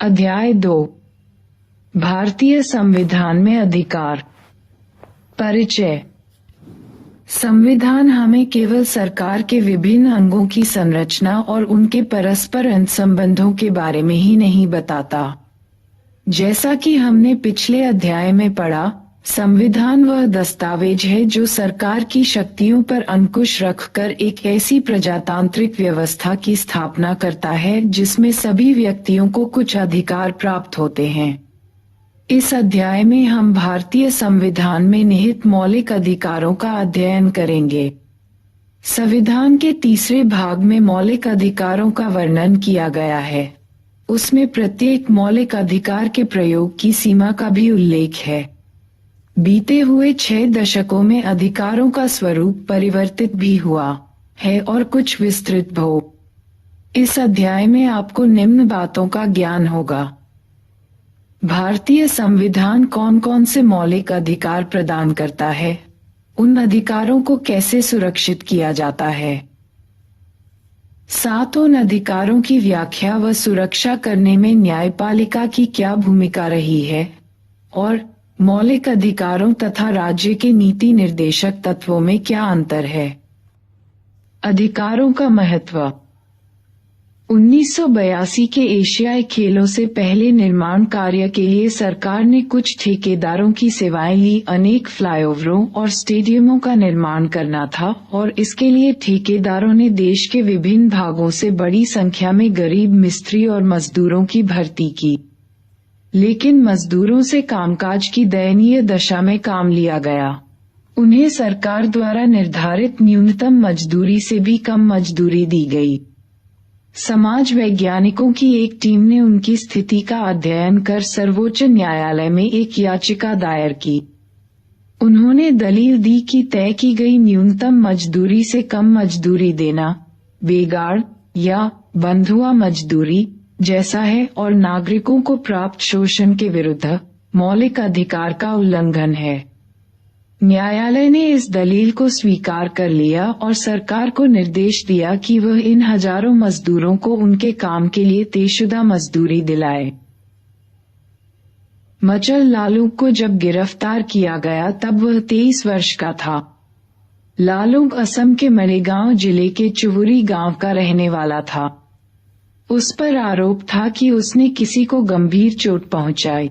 अध्याय 2 भारतीय संविधान में अधिकार। परिचय। संविधान हमें केवल सरकार के विभिन्न अंगों की संरचना और उनके परस्पर अंतर्संबंधों के बारे में ही नहीं बताता। जैसा कि हमने पिछले अध्याय में पढ़ा, संविधान वह दस्तावेज है जो सरकार की शक्तियों पर अंकुश रखकर एक ऐसी प्रजातांत्रिक व्यवस्था की स्थापना करता है जिसमें सभी व्यक्तियों को कुछ अधिकार प्राप्त होते हैं। इस अध्याय में हम भारतीय संविधान में निहित मौलिक अधिकारों का अध्ययन करेंगे। संविधान के तीसरे भाग में मौलिक अधिकारों का वर्णन किया गया है। उसमें प्रत्येक मौलिक अधिकार के प्रयोग की सीमा का भी उल्लेख है। बीते हुए 6 दशकों में अधिकारों का स्वरूप परिवर्तित भी हुआ है और कुछ विस्तृत हो। इस अध्याय में आपको निम्न बातों का ज्ञान होगा। भारतीय संविधान कौन कौन से मौलिक अधिकार प्रदान करता है, उन अधिकारों को कैसे सुरक्षित किया जाता है, साथ उन अधिकारों की व्याख्या व सुरक्षा करने में न्यायपालिका की क्या भूमिका रही है, और मौलिक अधिकारों तथा राज्य के नीति निर्देशक तत्वों में क्या अंतर है। अधिकारों का महत्व। 1982 के एशियाई खेलों से पहले निर्माण कार्य के लिए सरकार ने कुछ ठेकेदारों की सेवाएं ली। अनेक फ्लाईओवरों और स्टेडियमों का निर्माण करना था और इसके लिए ठेकेदारों ने देश के विभिन्न भागों से बड़ी संख्या में गरीब मिस्त्री और मजदूरों की भर्ती की। लेकिन मजदूरों से कामकाज की दयनीय दशा में काम लिया गया। उन्हें सरकार द्वारा निर्धारित न्यूनतम मजदूरी से भी कम मजदूरी दी गई। समाज वैज्ञानिकों की एक टीम ने उनकी स्थिति का अध्ययन कर सर्वोच्च न्यायालय में एक याचिका दायर की। उन्होंने दलील दी कि तय की गई न्यूनतम मजदूरी से कम मजदूरी देना बेगार या बंधुआ मजदूरी जैसा है और नागरिकों को प्राप्त शोषण के विरुद्ध मौलिक अधिकार का उल्लंघन है। न्यायालय ने इस दलील को स्वीकार कर लिया और सरकार को निर्देश दिया कि वह इन हजारों मजदूरों को उनके काम के लिए तयशुदा मजदूरी दिलाए। मचल लालूंग को जब गिरफ्तार किया गया तब वह 23 वर्ष का था। लालूंग असम के मरेगांव जिले के चुवुरी गांव का रहने वाला था। उस पर आरोप था कि उसने किसी को गंभीर चोट पहुंचाई।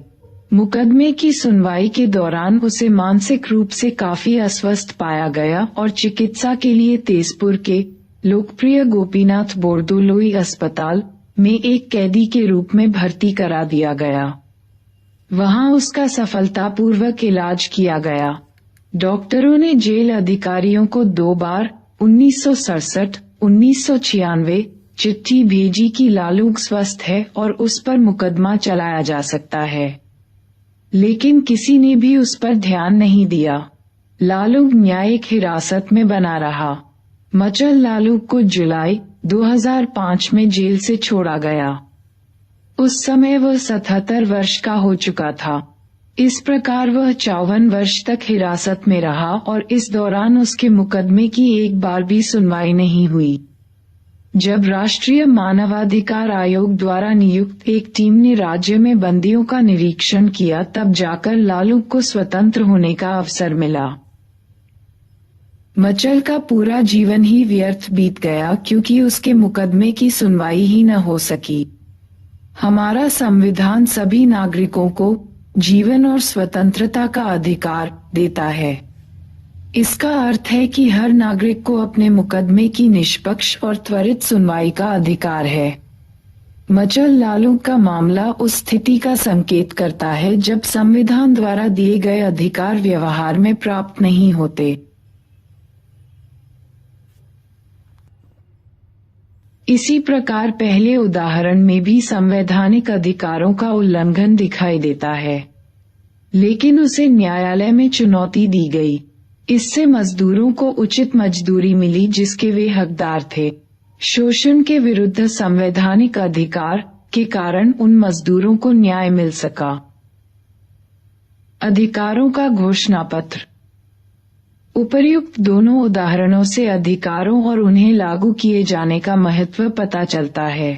मुकदमे की सुनवाई के दौरान उसे मानसिक रूप से काफी अस्वस्थ पाया गया और चिकित्सा के लिए तेजपुर के लोकप्रिय गोपीनाथ बोरदोलोई अस्पताल में एक कैदी के रूप में भर्ती करा दिया गया। वहां उसका सफलतापूर्वक इलाज किया गया। डॉक्टरों ने जेल अधिकारियों को 2 बार 1967, 1996 चिट्ठी भेजी कि लालूंग स्वस्थ है और उस पर मुकदमा चलाया जा सकता है, लेकिन किसी ने भी उस पर ध्यान नहीं दिया। लालूंग न्यायिक हिरासत में बना रहा। मचल लालूंग को जुलाई 2005 में जेल से छोड़ा गया। उस समय वह 77 वर्ष का हो चुका था। इस प्रकार वह 54 वर्ष तक हिरासत में रहा और इस दौरान उसके मुकदमे की एक बार भी सुनवाई नहीं हुई। जब राष्ट्रीय मानवाधिकार आयोग द्वारा नियुक्त एक टीम ने राज्य में बंदियों का निरीक्षण किया तब जाकर लालूंग को स्वतंत्र होने का अवसर मिला। मचल का पूरा जीवन ही व्यर्थ बीत गया क्योंकि उसके मुकदमे की सुनवाई ही न हो सकी। हमारा संविधान सभी नागरिकों को जीवन और स्वतंत्रता का अधिकार देता है। इसका अर्थ है कि हर नागरिक को अपने मुकदमे की निष्पक्ष और त्वरित सुनवाई का अधिकार है। मचल लालूंग का मामला उस स्थिति का संकेत करता है जब संविधान द्वारा दिए गए अधिकार व्यवहार में प्राप्त नहीं होते। इसी प्रकार पहले उदाहरण में भी संवैधानिक अधिकारों का उल्लंघन दिखाई देता है, लेकिन उसे न्यायालय में चुनौती दी गई। इससे मजदूरों को उचित मजदूरी मिली जिसके वे हकदार थे। शोषण के विरुद्ध संवैधानिक अधिकार के कारण उन मजदूरों को न्याय मिल सका। अधिकारों का घोषणा पत्र। उपर्युक्त दोनों उदाहरणों से अधिकारों और उन्हें लागू किए जाने का महत्व पता चलता है।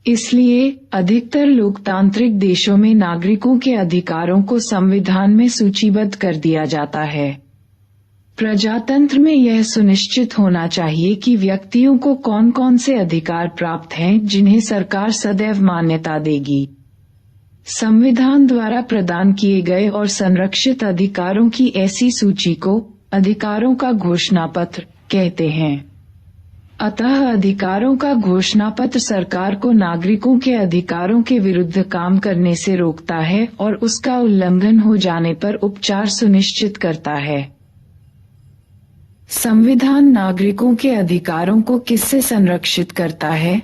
इसलिए अधिकतर लोकतांत्रिक देशों में नागरिकों के अधिकारों को संविधान में सूचीबद्ध कर दिया जाता है। प्रजातंत्र में यह सुनिश्चित होना चाहिए कि व्यक्तियों को कौन कौन से अधिकार प्राप्त हैं जिन्हें सरकार सदैव मान्यता देगी। संविधान द्वारा प्रदान किए गए और संरक्षित अधिकारों की ऐसी सूची को अधिकारों का घोषणापत्र कहते हैं। अतः अधिकारों का घोषणापत्र सरकार को नागरिकों के अधिकारों के विरुद्ध काम करने से रोकता है और उसका उल्लंघन हो जाने पर उपचार सुनिश्चित करता है। संविधान नागरिकों के अधिकारों को किससे संरक्षित करता है?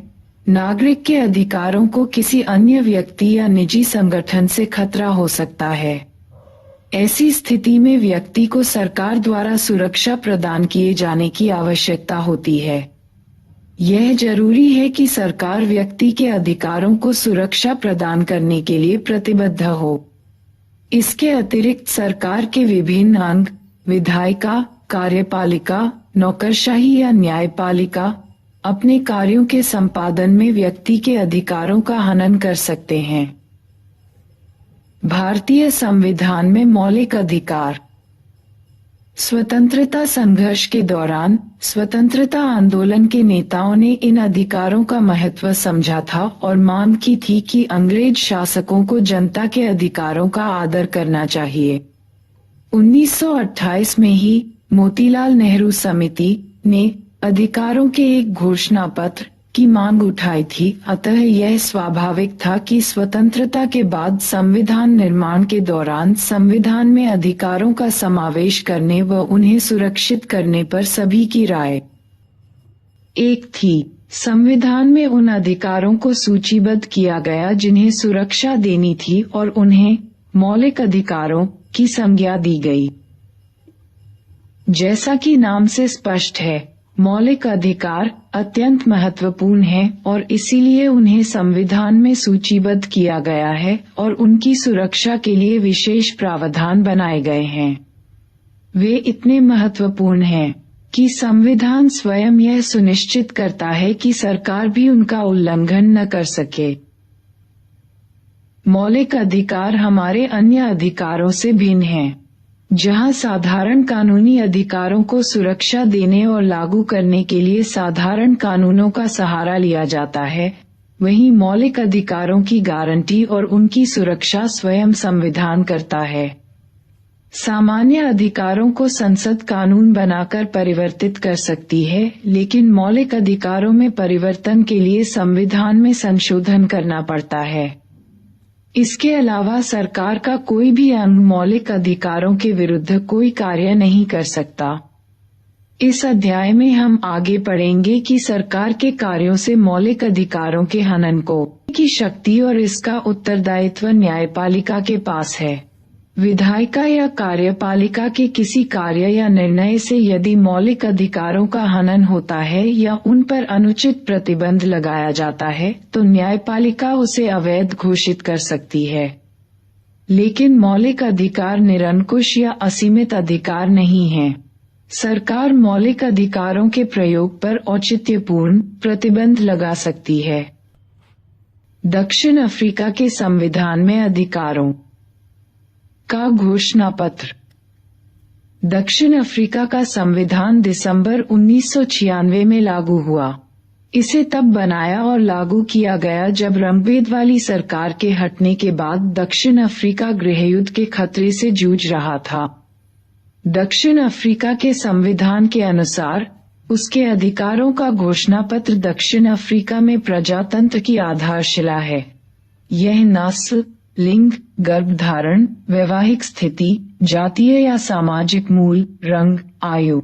नागरिक के अधिकारों को किसी अन्य व्यक्ति या निजी संगठन से खतरा हो सकता है। ऐसी स्थिति में व्यक्ति को सरकार द्वारा सुरक्षा प्रदान किए जाने की आवश्यकता होती है। यह जरूरी है कि सरकार व्यक्ति के अधिकारों को सुरक्षा प्रदान करने के लिए प्रतिबद्ध हो। इसके अतिरिक्त सरकार के विभिन्न अंग, विधायिका, कार्यपालिका, नौकरशाही या न्यायपालिका अपने कार्यों के संपादन में व्यक्ति के अधिकारों का हनन कर सकते हैं। भारतीय संविधान में मौलिक अधिकार। स्वतंत्रता संघर्ष के दौरान स्वतंत्रता आंदोलन के नेताओं ने इन अधिकारों का महत्व समझा था और मांग की थी कि अंग्रेज शासकों को जनता के अधिकारों का आदर करना चाहिए। 1928 में ही मोतीलाल नेहरू समिति ने अधिकारों के एक घोषणा पत्र की मांग उठाई थी। अतः यह स्वाभाविक था कि स्वतंत्रता के बाद संविधान निर्माण के दौरान संविधान में अधिकारों का समावेश करने व उन्हें सुरक्षित करने पर सभी की राय एक थी। संविधान में उन अधिकारों को सूचीबद्ध किया गया जिन्हें सुरक्षा देनी थी और उन्हें मौलिक अधिकारों की संज्ञा दी गई। जैसा कि नाम से स्पष्ट है, मौलिक अधिकार अत्यंत महत्वपूर्ण हैं और इसीलिए उन्हें संविधान में सूचीबद्ध किया गया है और उनकी सुरक्षा के लिए विशेष प्रावधान बनाए गए हैं। वे इतने महत्वपूर्ण हैं कि संविधान स्वयं यह सुनिश्चित करता है कि सरकार भी उनका उल्लंघन न कर सके। मौलिक अधिकार हमारे अन्य अधिकारों से भिन्न हैं। जहां साधारण कानूनी अधिकारों को सुरक्षा देने और लागू करने के लिए साधारण कानूनों का सहारा लिया जाता है, वहीं मौलिक अधिकारों की गारंटी और उनकी सुरक्षा स्वयं संविधान करता है। सामान्य अधिकारों को संसद कानून बनाकर परिवर्तित कर सकती है, लेकिन मौलिक अधिकारों में परिवर्तन के लिए संविधान में संशोधन करना पड़ता है। इसके अलावा सरकार का कोई भी अंग मौलिक अधिकारों के विरुद्ध कोई कार्य नहीं कर सकता। इस अध्याय में हम आगे पढ़ेंगे कि सरकार के कार्यों से मौलिक अधिकारों के हनन को की शक्ति और इसका उत्तरदायित्व न्यायपालिका के पास है। विधायिका या कार्यपालिका के किसी कार्य या निर्णय से यदि मौलिक अधिकारों का हनन होता है या उन पर अनुचित प्रतिबंध लगाया जाता है तो न्यायपालिका उसे अवैध घोषित कर सकती है। लेकिन मौलिक अधिकार निरंकुश या असीमित अधिकार नहीं है। सरकार मौलिक अधिकारों के प्रयोग पर औचित्यपूर्ण प्रतिबंध लगा सकती है। दक्षिण अफ्रीका के संविधान में अधिकारों का घोषणा पत्र। दक्षिण अफ्रीका का संविधान दिसंबर 1996 में लागू हुआ। इसे तब बनाया और लागू किया गया जब रंगभेद वाली सरकार के हटने के बाद दक्षिण अफ्रीका गृहयुद्ध के खतरे से जूझ रहा था। दक्षिण अफ्रीका के संविधान के अनुसार उसके अधिकारों का घोषणा पत्र दक्षिण अफ्रीका में प्रजातंत्र की आधारशिला है। यह नस्ल, लिंग, गर्भधारण, वैवाहिक स्थिति, जातीय या सामाजिक मूल, रंग, आयु,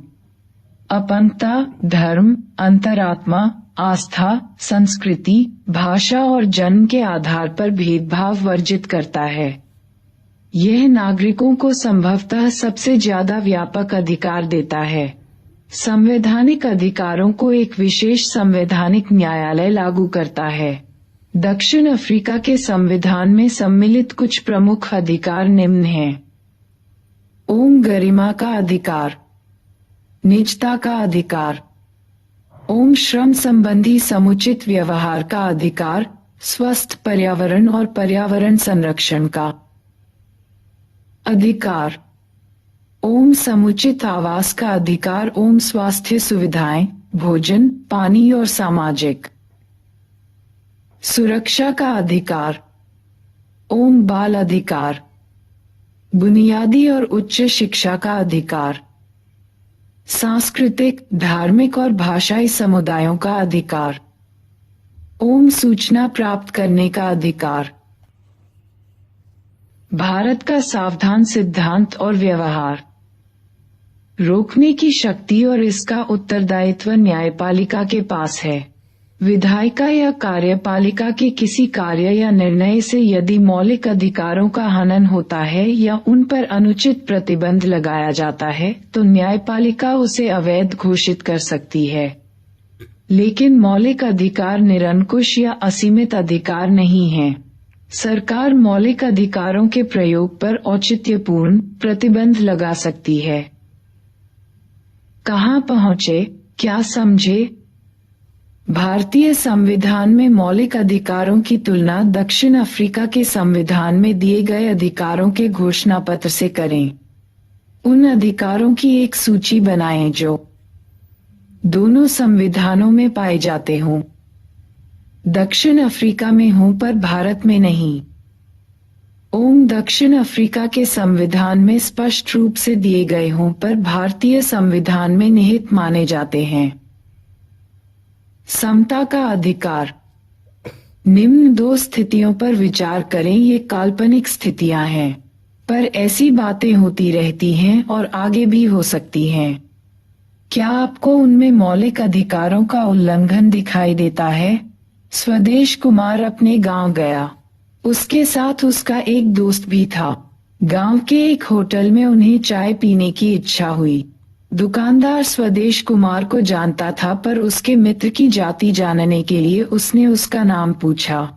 अपंगता, धर्म, अंतरात्मा, आस्था, संस्कृति, भाषा और जन्म के आधार पर भेदभाव वर्जित करता है। यह नागरिकों को संभवतः सबसे ज्यादा व्यापक अधिकार देता है। संवैधानिक अधिकारों को एक विशेष संवैधानिक न्यायालय लागू करता है। दक्षिण अफ्रीका के संविधान में सम्मिलित कुछ प्रमुख अधिकार निम्न हैं। ओम गरिमा का अधिकार, निजता का अधिकार, ओम श्रम संबंधी समुचित व्यवहार का अधिकार, स्वस्थ पर्यावरण और पर्यावरण संरक्षण का अधिकार। ओम समुचित आवास का अधिकार। ओम स्वास्थ्य सुविधाएं, भोजन, पानी और सामाजिक सुरक्षा का अधिकार। ओम बाल अधिकार। बुनियादी और उच्च शिक्षा का अधिकार। सांस्कृतिक, धार्मिक और भाषाई समुदायों का अधिकार। ओम सूचना प्राप्त करने का अधिकार। भारत का सावधान सिद्धांत और व्यवहार। रोकने की शक्ति और इसका उत्तरदायित्व न्यायपालिका के पास है। विधायिका या कार्यपालिका के किसी कार्य या निर्णय से यदि मौलिक अधिकारों का हनन होता है या उन पर अनुचित प्रतिबंध लगाया जाता है तो न्यायपालिका उसे अवैध घोषित कर सकती है। लेकिन मौलिक अधिकार निरंकुश या असीमित अधिकार नहीं है। सरकार मौलिक अधिकारों के प्रयोग पर औचित्यपूर्ण प्रतिबंध लगा सकती है। कहाँ पहुँचे, क्या समझे? भारतीय संविधान में मौलिक अधिकारों की तुलना दक्षिण अफ्रीका के संविधान में दिए गए अधिकारों के घोषणा पत्र से करें। उन अधिकारों की एक सूची बनाएं जो दोनों संविधानों में पाए जाते हों। दक्षिण अफ्रीका में हों पर भारत में नहीं। ओम दक्षिण अफ्रीका के संविधान में स्पष्ट रूप से दिए गए हों पर भारतीय संविधान में निहित माने जाते हैं। समता का अधिकार। निम्न दो स्थितियों पर विचार करें। ये काल्पनिक स्थितियां हैं, पर ऐसी बातें होती रहती हैं और आगे भी हो सकती हैं। क्या आपको उनमें मौलिक अधिकारों का उल्लंघन दिखाई देता है? स्वदेश कुमार अपने गांव गया। उसके साथ उसका एक दोस्त भी था। गांव के एक होटल में उन्हें चाय पीने की इच्छा हुई। दुकानदार स्वदेश कुमार को जानता था, पर उसके मित्र की जाति जानने के लिए उसने उसका नाम पूछा।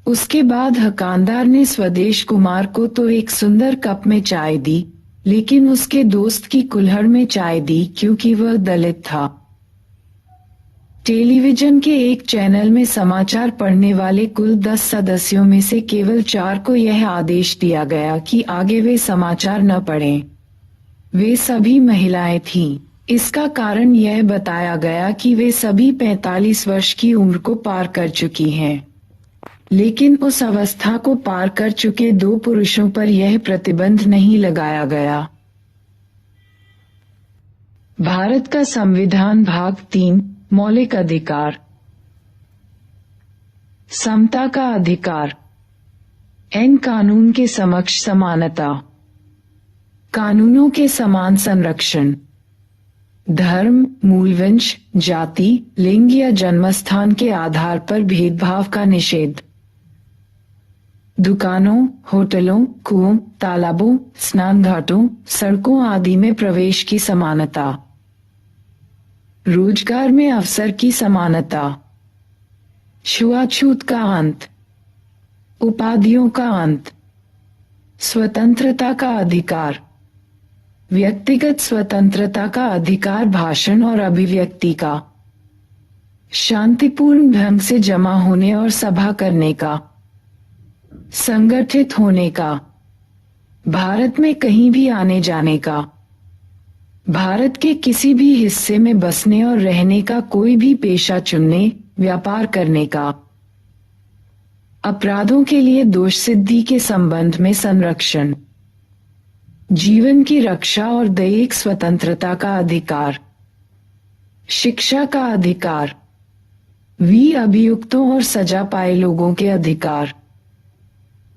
उसके बाद दुकानदार ने स्वदेश कुमार को तो एक सुंदर कप में चाय दी, लेकिन उसके दोस्त की कुल्हड़ में चाय दी क्योंकि वह दलित था। टेलीविजन के एक चैनल में समाचार पढ़ने वाले कुल 10 सदस्यों में से केवल 4 को यह आदेश दिया गया कि आगे वे समाचार न पढ़ें। वे सभी महिलाएं थीं। इसका कारण यह बताया गया कि वे सभी 45 वर्ष की उम्र को पार कर चुकी हैं। लेकिन उस अवस्था को पार कर चुके 2 पुरुषों पर यह प्रतिबंध नहीं लगाया गया। भारत का संविधान भाग 3 मौलिक अधिकार। समता का अधिकार। एन कानून के समक्ष समानता। कानूनों के समान संरक्षण। धर्म, मूलवंश, जाति, लिंग या जन्मस्थान के आधार पर भेदभाव का निषेध। दुकानों, होटलों, कुओं, तालाबों, स्नान घाटों, सड़कों आदि में प्रवेश की समानता। रोजगार में अवसर की समानता। छुआछूत का अंत। उपाधियों का अंत। स्वतंत्रता का अधिकार। व्यक्तिगत स्वतंत्रता का अधिकार। भाषण और अभिव्यक्ति का। शांतिपूर्ण ढंग से जमा होने और सभा करने का। संगठित होने का। भारत में कहीं भी आने जाने का। भारत के किसी भी हिस्से में बसने और रहने का। कोई भी पेशा चुनने, व्यापार करने का। अपराधों के लिए दोष सिद्धि के संबंध में संरक्षण। जीवन की रक्षा और दैहिक स्वतंत्रता का अधिकार। शिक्षा का अधिकार। अभियुक्तों और सजा पाए लोगों के अधिकार।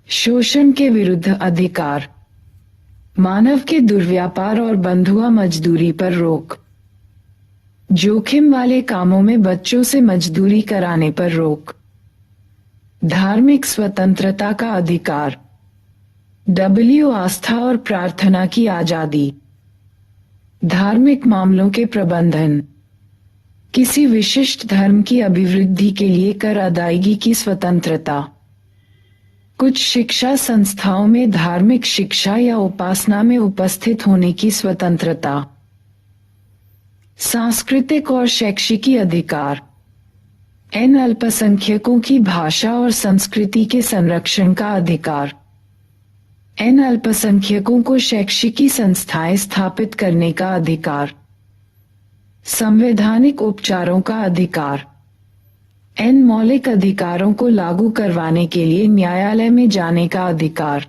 शोषण के विरुद्ध अधिकार। मानव के दुर्व्यापार और बंधुआ मजदूरी पर रोक। जोखिम वाले कामों में बच्चों से मजदूरी कराने पर रोक। धार्मिक स्वतंत्रता का अधिकार। आस्था और प्रार्थना की आजादी। धार्मिक मामलों के प्रबंधन। किसी विशिष्ट धर्म की अभिवृद्धि के लिए कर अदायगी की स्वतंत्रता। कुछ शिक्षा संस्थाओं में धार्मिक शिक्षा या उपासना में उपस्थित होने की स्वतंत्रता। सांस्कृतिक और शैक्षिकी अधिकार। एन अल्पसंख्यकों की भाषा और संस्कृति के संरक्षण का अधिकार। एन अल्पसंख्यकों को शैक्षिकी संस्थाएं स्थापित करने का अधिकार। संवैधानिक उपचारों का अधिकार। एन मौलिक अधिकारों को लागू करवाने के लिए न्यायालय में जाने का अधिकार।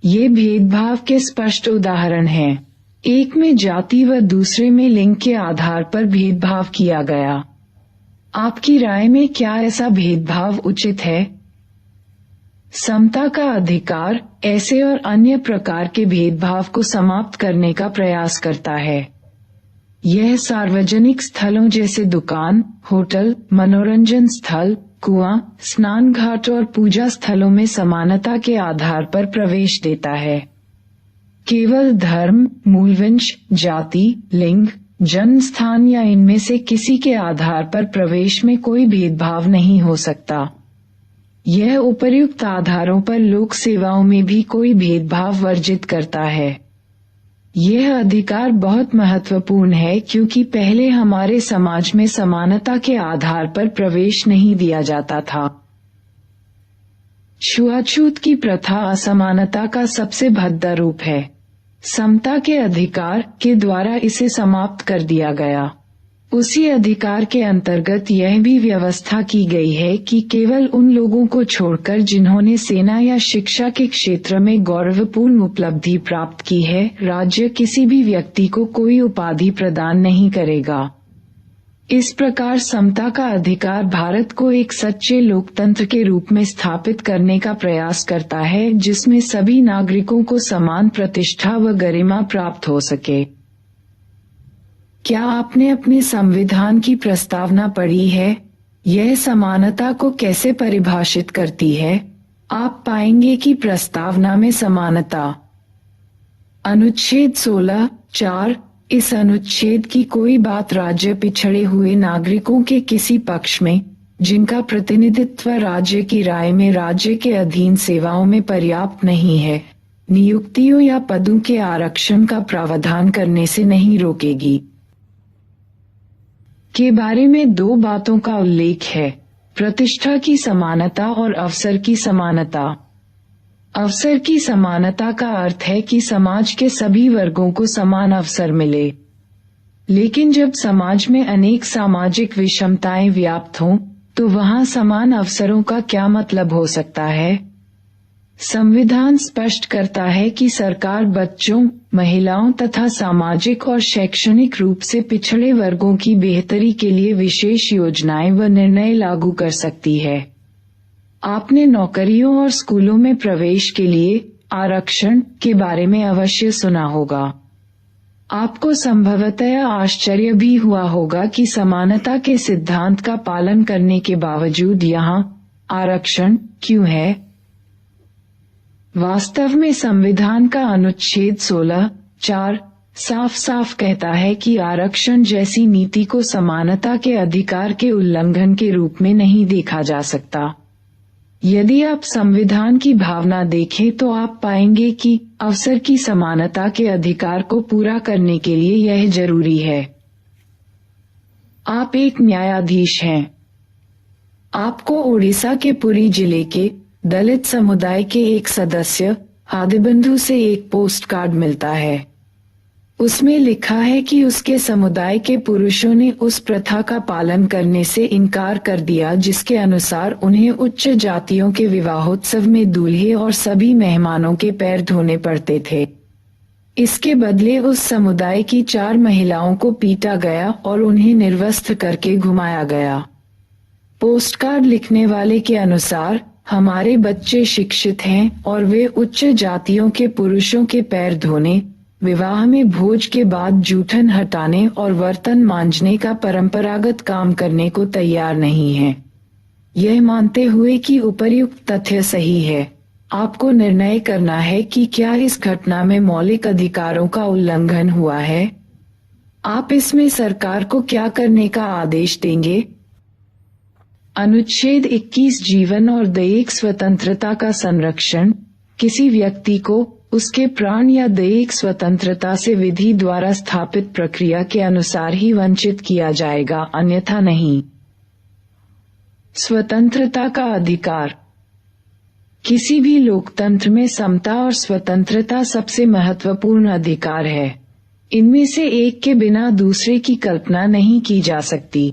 ये भेदभाव के स्पष्ट उदाहरण हैं। एक में जाति व दूसरे में लिंग के आधार पर भेदभाव किया गया। आपकी राय में क्या ऐसा भेदभाव उचित है? समता का अधिकार ऐसे और अन्य प्रकार के भेदभाव को समाप्त करने का प्रयास करता है। यह सार्वजनिक स्थलों जैसे दुकान, होटल, मनोरंजन स्थल, कुआं, स्नान घाट और पूजा स्थलों में समानता के आधार पर प्रवेश देता है। केवल धर्म, मूलवंश, जाति, लिंग, जन्म स्थान या इनमें से किसी के आधार पर प्रवेश में कोई भेदभाव नहीं हो सकता। यह उपर्युक्त आधारों पर लोक सेवाओं में भी कोई भेदभाव वर्जित करता है। यह अधिकार बहुत महत्वपूर्ण है क्योंकि पहले हमारे समाज में समानता के आधार पर प्रवेश नहीं दिया जाता था। छुआछूत की प्रथा असमानता का सबसे भद्दा रूप है। समता के अधिकार के द्वारा इसे समाप्त कर दिया गया। उसी अधिकार के अंतर्गत यह भी व्यवस्था की गई है कि केवल उन लोगों को छोड़कर जिन्होंने सेना या शिक्षा के क्षेत्र में गौरवपूर्ण उपलब्धि प्राप्त की है, राज्य किसी भी व्यक्ति को कोई उपाधि प्रदान नहीं करेगा। इस प्रकार समता का अधिकार भारत को एक सच्चे लोकतंत्र के रूप में स्थापित करने का प्रयास करता है, जिसमें सभी नागरिकों को समान प्रतिष्ठा व गरिमा प्राप्त हो सके। क्या आपने अपने संविधान की प्रस्तावना पढ़ी है? यह समानता को कैसे परिभाषित करती है? आप पाएंगे कि प्रस्तावना में समानता अनुच्छेद 16(4) इस अनुच्छेद की कोई बात राज्य पिछड़े हुए नागरिकों के किसी पक्ष में, जिनका प्रतिनिधित्व राज्य की राय में राज्य के अधीन सेवाओं में पर्याप्त नहीं है, नियुक्तियों या पदों के आरक्षण का प्रावधान करने से नहीं रोकेगी। के बारे में दो बातों का उल्लेख है: प्रतिष्ठा की समानता और अवसर की समानता। अवसर की समानता का अर्थ है कि समाज के सभी वर्गों को समान अवसर मिले। लेकिन जब समाज में अनेक सामाजिक विषमताएं व्याप्त हों, तो वहां समान अवसरों का क्या मतलब हो सकता है? संविधान स्पष्ट करता है कि सरकार बच्चों, महिलाओं तथा सामाजिक और शैक्षणिक रूप से पिछड़े वर्गों की बेहतरी के लिए विशेष योजनाएं व निर्णय लागू कर सकती है। आपने नौकरियों और स्कूलों में प्रवेश के लिए आरक्षण के बारे में अवश्य सुना होगा। आपको संभवतः आश्चर्य भी हुआ होगा कि समानता के सिद्धांत का पालन करने के बावजूद यहाँ आरक्षण क्यों है। वास्तव में संविधान का अनुच्छेद 16(4) साफ साफ कहता है कि आरक्षण जैसी नीति को समानता के अधिकार के उल्लंघन के रूप में नहीं देखा जा सकता। यदि आप संविधान की भावना देखें तो आप पाएंगे कि अवसर की समानता के अधिकार को पूरा करने के लिए यह जरूरी है। आप एक न्यायाधीश हैं। आपको ओडिशा के पुरी जिले के दलित समुदाय के एक सदस्य आदिबंधु से एक पोस्ट कार्ड मिलता है। उसमें लिखा है कि उसके समुदाय के पुरुषों ने उस प्रथा का पालन करने से इनकार कर दिया जिसके अनुसार उन्हें उच्च जातियों के विवाहोत्सव में दूल्हे और सभी मेहमानों के पैर धोने पड़ते थे। इसके बदले उस समुदाय की 4 महिलाओं को पीटा गया और उन्हें निर्वस्त्र करके घुमाया गया। पोस्टकार्ड लिखने वाले के अनुसार हमारे बच्चे शिक्षित हैं और वे उच्च जातियों के पुरुषों के पैर धोने, विवाह में भोज के बाद जूठन हटाने और बर्तन मांजने का परंपरागत काम करने को तैयार नहीं हैं। यह मानते हुए कि उपर्युक्त तथ्य सही है, आपको निर्णय करना है कि क्या इस घटना में मौलिक अधिकारों का उल्लंघन हुआ है। आप इसमें सरकार को क्या करने का आदेश देंगे? अनुच्छेद 21 जीवन और दैहिक स्वतंत्रता का संरक्षण। किसी व्यक्ति को उसके प्राण या दैहिक स्वतंत्रता से विधि द्वारा स्थापित प्रक्रिया के अनुसार ही वंचित किया जाएगा, अन्यथा नहीं। स्वतंत्रता का अधिकार। किसी भी लोकतंत्र में समता और स्वतंत्रता सबसे महत्वपूर्ण अधिकार है। इनमें से एक के बिना दूसरे की कल्पना नहीं की जा सकती।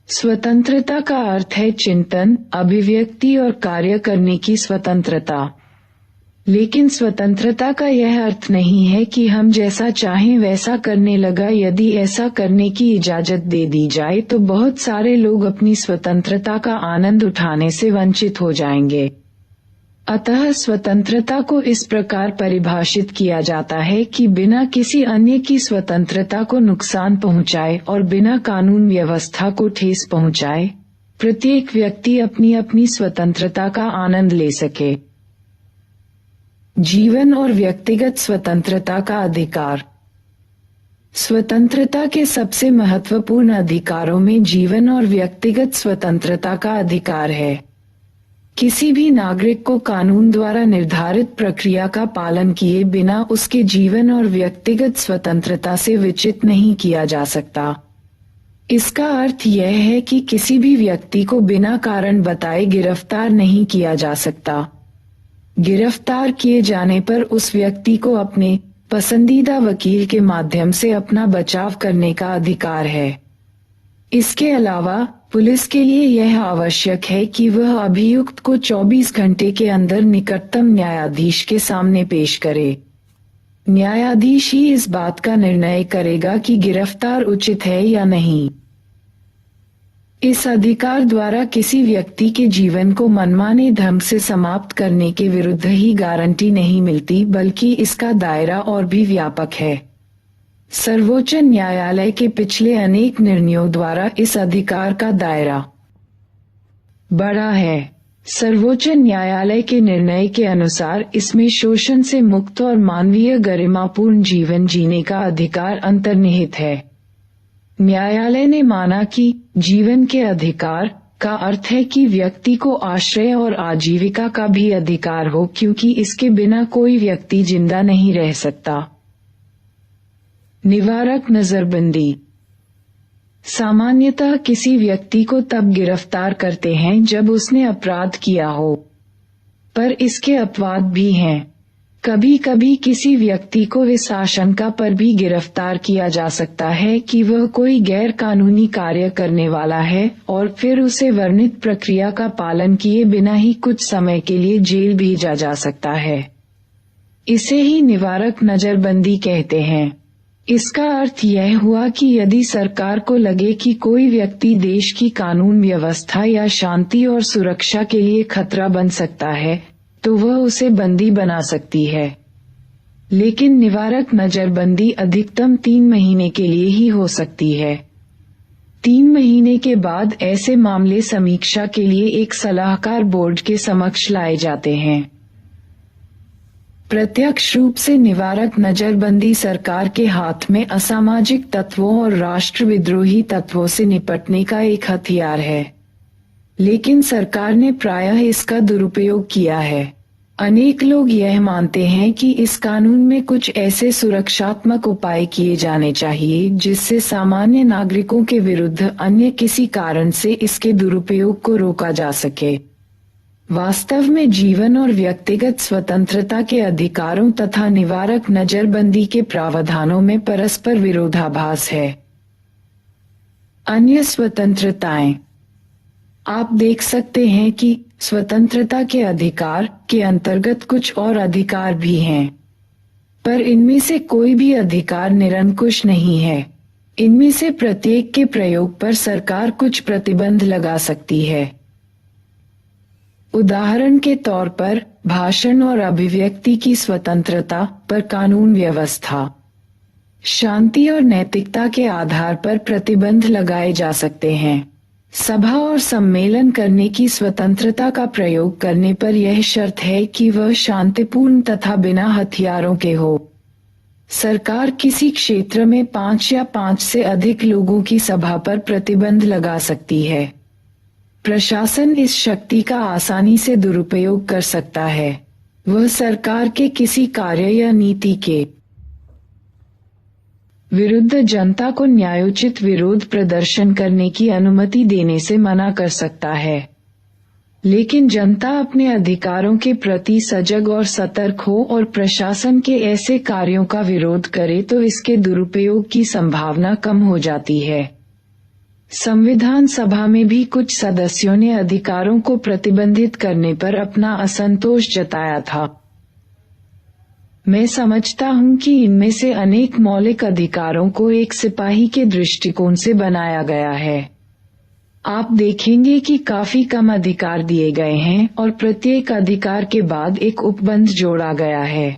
स्वतंत्रता का अर्थ है चिंतन, अभिव्यक्ति और कार्य करने की स्वतंत्रता। लेकिन स्वतंत्रता का यह अर्थ नहीं है कि हम जैसा चाहें वैसा करने लगा। यदि ऐसा करने की इजाजत दे दी जाए तो बहुत सारे लोग अपनी स्वतंत्रता का आनंद उठाने से वंचित हो जाएंगे। अतः स्वतंत्रता को इस प्रकार परिभाषित किया जाता है कि बिना किसी अन्य की स्वतंत्रता को नुकसान पहुंचाए और बिना कानून व्यवस्था को ठेस पहुंचाए प्रत्येक व्यक्ति अपनी अपनी स्वतंत्रता का आनंद ले सके। जीवन और व्यक्तिगत स्वतंत्रता का अधिकार। स्वतंत्रता के सबसे महत्वपूर्ण अधिकारों में जीवन और व्यक्तिगत स्वतंत्रता का अधिकार है। किसी भी नागरिक को कानून द्वारा निर्धारित प्रक्रिया का पालन किए बिना उसके जीवन और व्यक्तिगत स्वतंत्रता से वंचित नहीं किया जा सकता। इसका अर्थ यह है कि किसी भी व्यक्ति को बिना कारण बताए गिरफ्तार नहीं किया जा सकता। गिरफ्तार किए जाने पर उस व्यक्ति को अपने पसंदीदा वकील के माध्यम से अपना बचाव करने का अधिकार है। इसके अलावा पुलिस के लिए यह आवश्यक है कि वह अभियुक्त को 24 घंटे के अंदर निकटतम न्यायाधीश के सामने पेश करे। न्यायाधीश ही इस बात का निर्णय करेगा कि गिरफ्तार उचित है या नहीं। इस अधिकार द्वारा किसी व्यक्ति के जीवन को मनमाने ढंग से समाप्त करने के विरुद्ध ही गारंटी नहीं मिलती, बल्कि इसका दायरा और भी व्यापक है। सर्वोच्च न्यायालय के पिछले अनेक निर्णयों द्वारा इस अधिकार का दायरा बढ़ा है। सर्वोच्च न्यायालय के निर्णय के अनुसार इसमें शोषण से मुक्त और मानवीय गरिमापूर्ण जीवन जीने का अधिकार अंतर्निहित है। न्यायालय ने माना कि जीवन के अधिकार का अर्थ है कि व्यक्ति को आश्रय और आजीविका का भी अधिकार हो, क्योंकि इसके बिना कोई व्यक्ति जिंदा नहीं रह सकता। निवारक नजरबंदी। सामान्यतः किसी व्यक्ति को तब गिरफ्तार करते हैं जब उसने अपराध किया हो, पर इसके अपवाद भी हैं। कभी कभी किसी व्यक्ति को इस आशंका पर भी गिरफ्तार किया जा सकता है कि वह कोई गैर कानूनी कार्य करने वाला है और फिर उसे वर्णित प्रक्रिया का पालन किए बिना ही कुछ समय के लिए जेल भेजा जा सकता है। इसे ही निवारक नजरबंदी कहते हैं। इसका अर्थ यह हुआ कि यदि सरकार को लगे कि कोई व्यक्ति देश की कानून व्यवस्था या शांति और सुरक्षा के लिए खतरा बन सकता है तो वह उसे बंदी बना सकती है। लेकिन निवारक नजरबंदी अधिकतम 3 महीने के लिए ही हो सकती है। 3 महीने के बाद ऐसे मामले समीक्षा के लिए एक सलाहकार बोर्ड के समक्ष लाए जाते हैं। प्रत्यक्ष रूप से निवारक नजरबंदी सरकार के हाथ में असामाजिक तत्वों और राष्ट्रविद्रोही तत्वों से निपटने का एक हथियार है, लेकिन सरकार ने प्रायः इसका दुरुपयोग किया है। अनेक लोग यह मानते हैं कि इस कानून में कुछ ऐसे सुरक्षात्मक उपाय किए जाने चाहिए जिससे सामान्य नागरिकों के विरुद्ध अन्य किसी कारण से इसके दुरुपयोग को रोका जा सके। वास्तव में जीवन और व्यक्तिगत स्वतंत्रता के अधिकारों तथा निवारक नजरबंदी के प्रावधानों में परस्पर विरोधाभास है। अन्य स्वतंत्रताएं। आप देख सकते हैं कि स्वतंत्रता के अधिकार के अंतर्गत कुछ और अधिकार भी हैं, पर इनमें से कोई भी अधिकार निरंकुश नहीं है। इनमें से प्रत्येक के प्रयोग पर सरकार कुछ प्रतिबंध लगा सकती है। उदाहरण के तौर पर भाषण और अभिव्यक्ति की स्वतंत्रता पर कानून व्यवस्था, शांति और नैतिकता के आधार पर प्रतिबंध लगाए जा सकते हैं। सभा और सम्मेलन करने की स्वतंत्रता का प्रयोग करने पर यह शर्त है कि वह शांतिपूर्ण तथा बिना हथियारों के हो। सरकार किसी क्षेत्र में 5 या 5 से अधिक लोगों की सभा पर प्रतिबंध लगा सकती है। प्रशासन इस शक्ति का आसानी से दुरुपयोग कर सकता है। वह सरकार के किसी कार्य या नीति के विरुद्ध जनता को न्यायोचित विरोध प्रदर्शन करने की अनुमति देने से मना कर सकता है। लेकिन जनता अपने अधिकारों के प्रति सजग और सतर्क हो और प्रशासन के ऐसे कार्यों का विरोध करे तो इसके दुरुपयोग की संभावना कम हो जाती है। संविधान सभा में भी कुछ सदस्यों ने अधिकारों को प्रतिबंधित करने पर अपना असंतोष जताया था। मैं समझता हूं कि इनमें से अनेक मौलिक अधिकारों को एक सिपाही के दृष्टिकोण से बनाया गया है। आप देखेंगे कि काफी कम अधिकार दिए गए हैं और प्रत्येक अधिकार के बाद एक उपबंध जोड़ा गया है।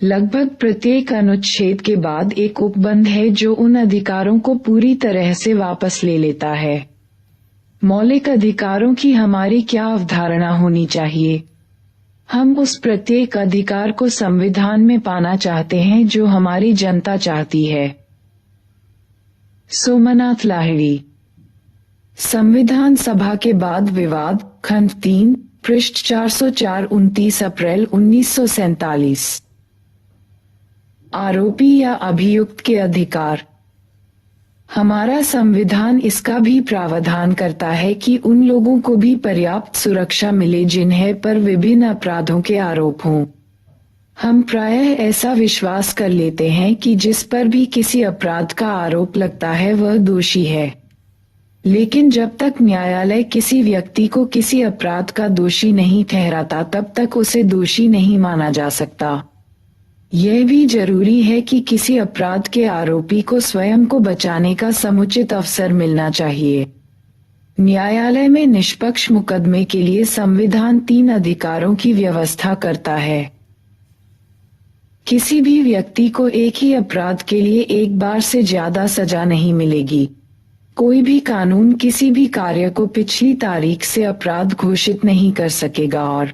लगभग प्रत्येक अनुच्छेद के बाद एक उपबंध है जो उन अधिकारों को पूरी तरह से वापस ले लेता है। मौलिक अधिकारों की हमारी क्या अवधारणा होनी चाहिए? हम उस प्रत्येक अधिकार को संविधान में पाना चाहते हैं जो हमारी जनता चाहती है। सोमनाथ लाहिड़ी, संविधान सभा के बाद विवाद, खंड 3, पृष्ठ 404, 29 अप्रैल 1947। आरोपी या अभियुक्त के अधिकार। हमारा संविधान इसका भी प्रावधान करता है कि उन लोगों को भी पर्याप्त सुरक्षा मिले जिन्हें पर विभिन्न अपराधों के आरोप हों। हम प्रायः ऐसा विश्वास कर लेते हैं कि जिस पर भी किसी अपराध का आरोप लगता है वह दोषी है। लेकिन जब तक न्यायालय किसी व्यक्ति को किसी अपराध का दोषी नहीं ठहराता तब तक उसे दोषी नहीं माना जा सकता। यह भी जरूरी है कि किसी अपराध के आरोपी को स्वयं को बचाने का समुचित अवसर मिलना चाहिए। न्यायालय में निष्पक्ष मुकदमे के लिए संविधान 3 अधिकारों की व्यवस्था करता है। किसी भी व्यक्ति को एक ही अपराध के लिए एक बार से ज्यादा सजा नहीं मिलेगी। कोई भी कानून किसी भी कार्य को पिछली तारीख से अपराध घोषित नहीं कर सकेगा और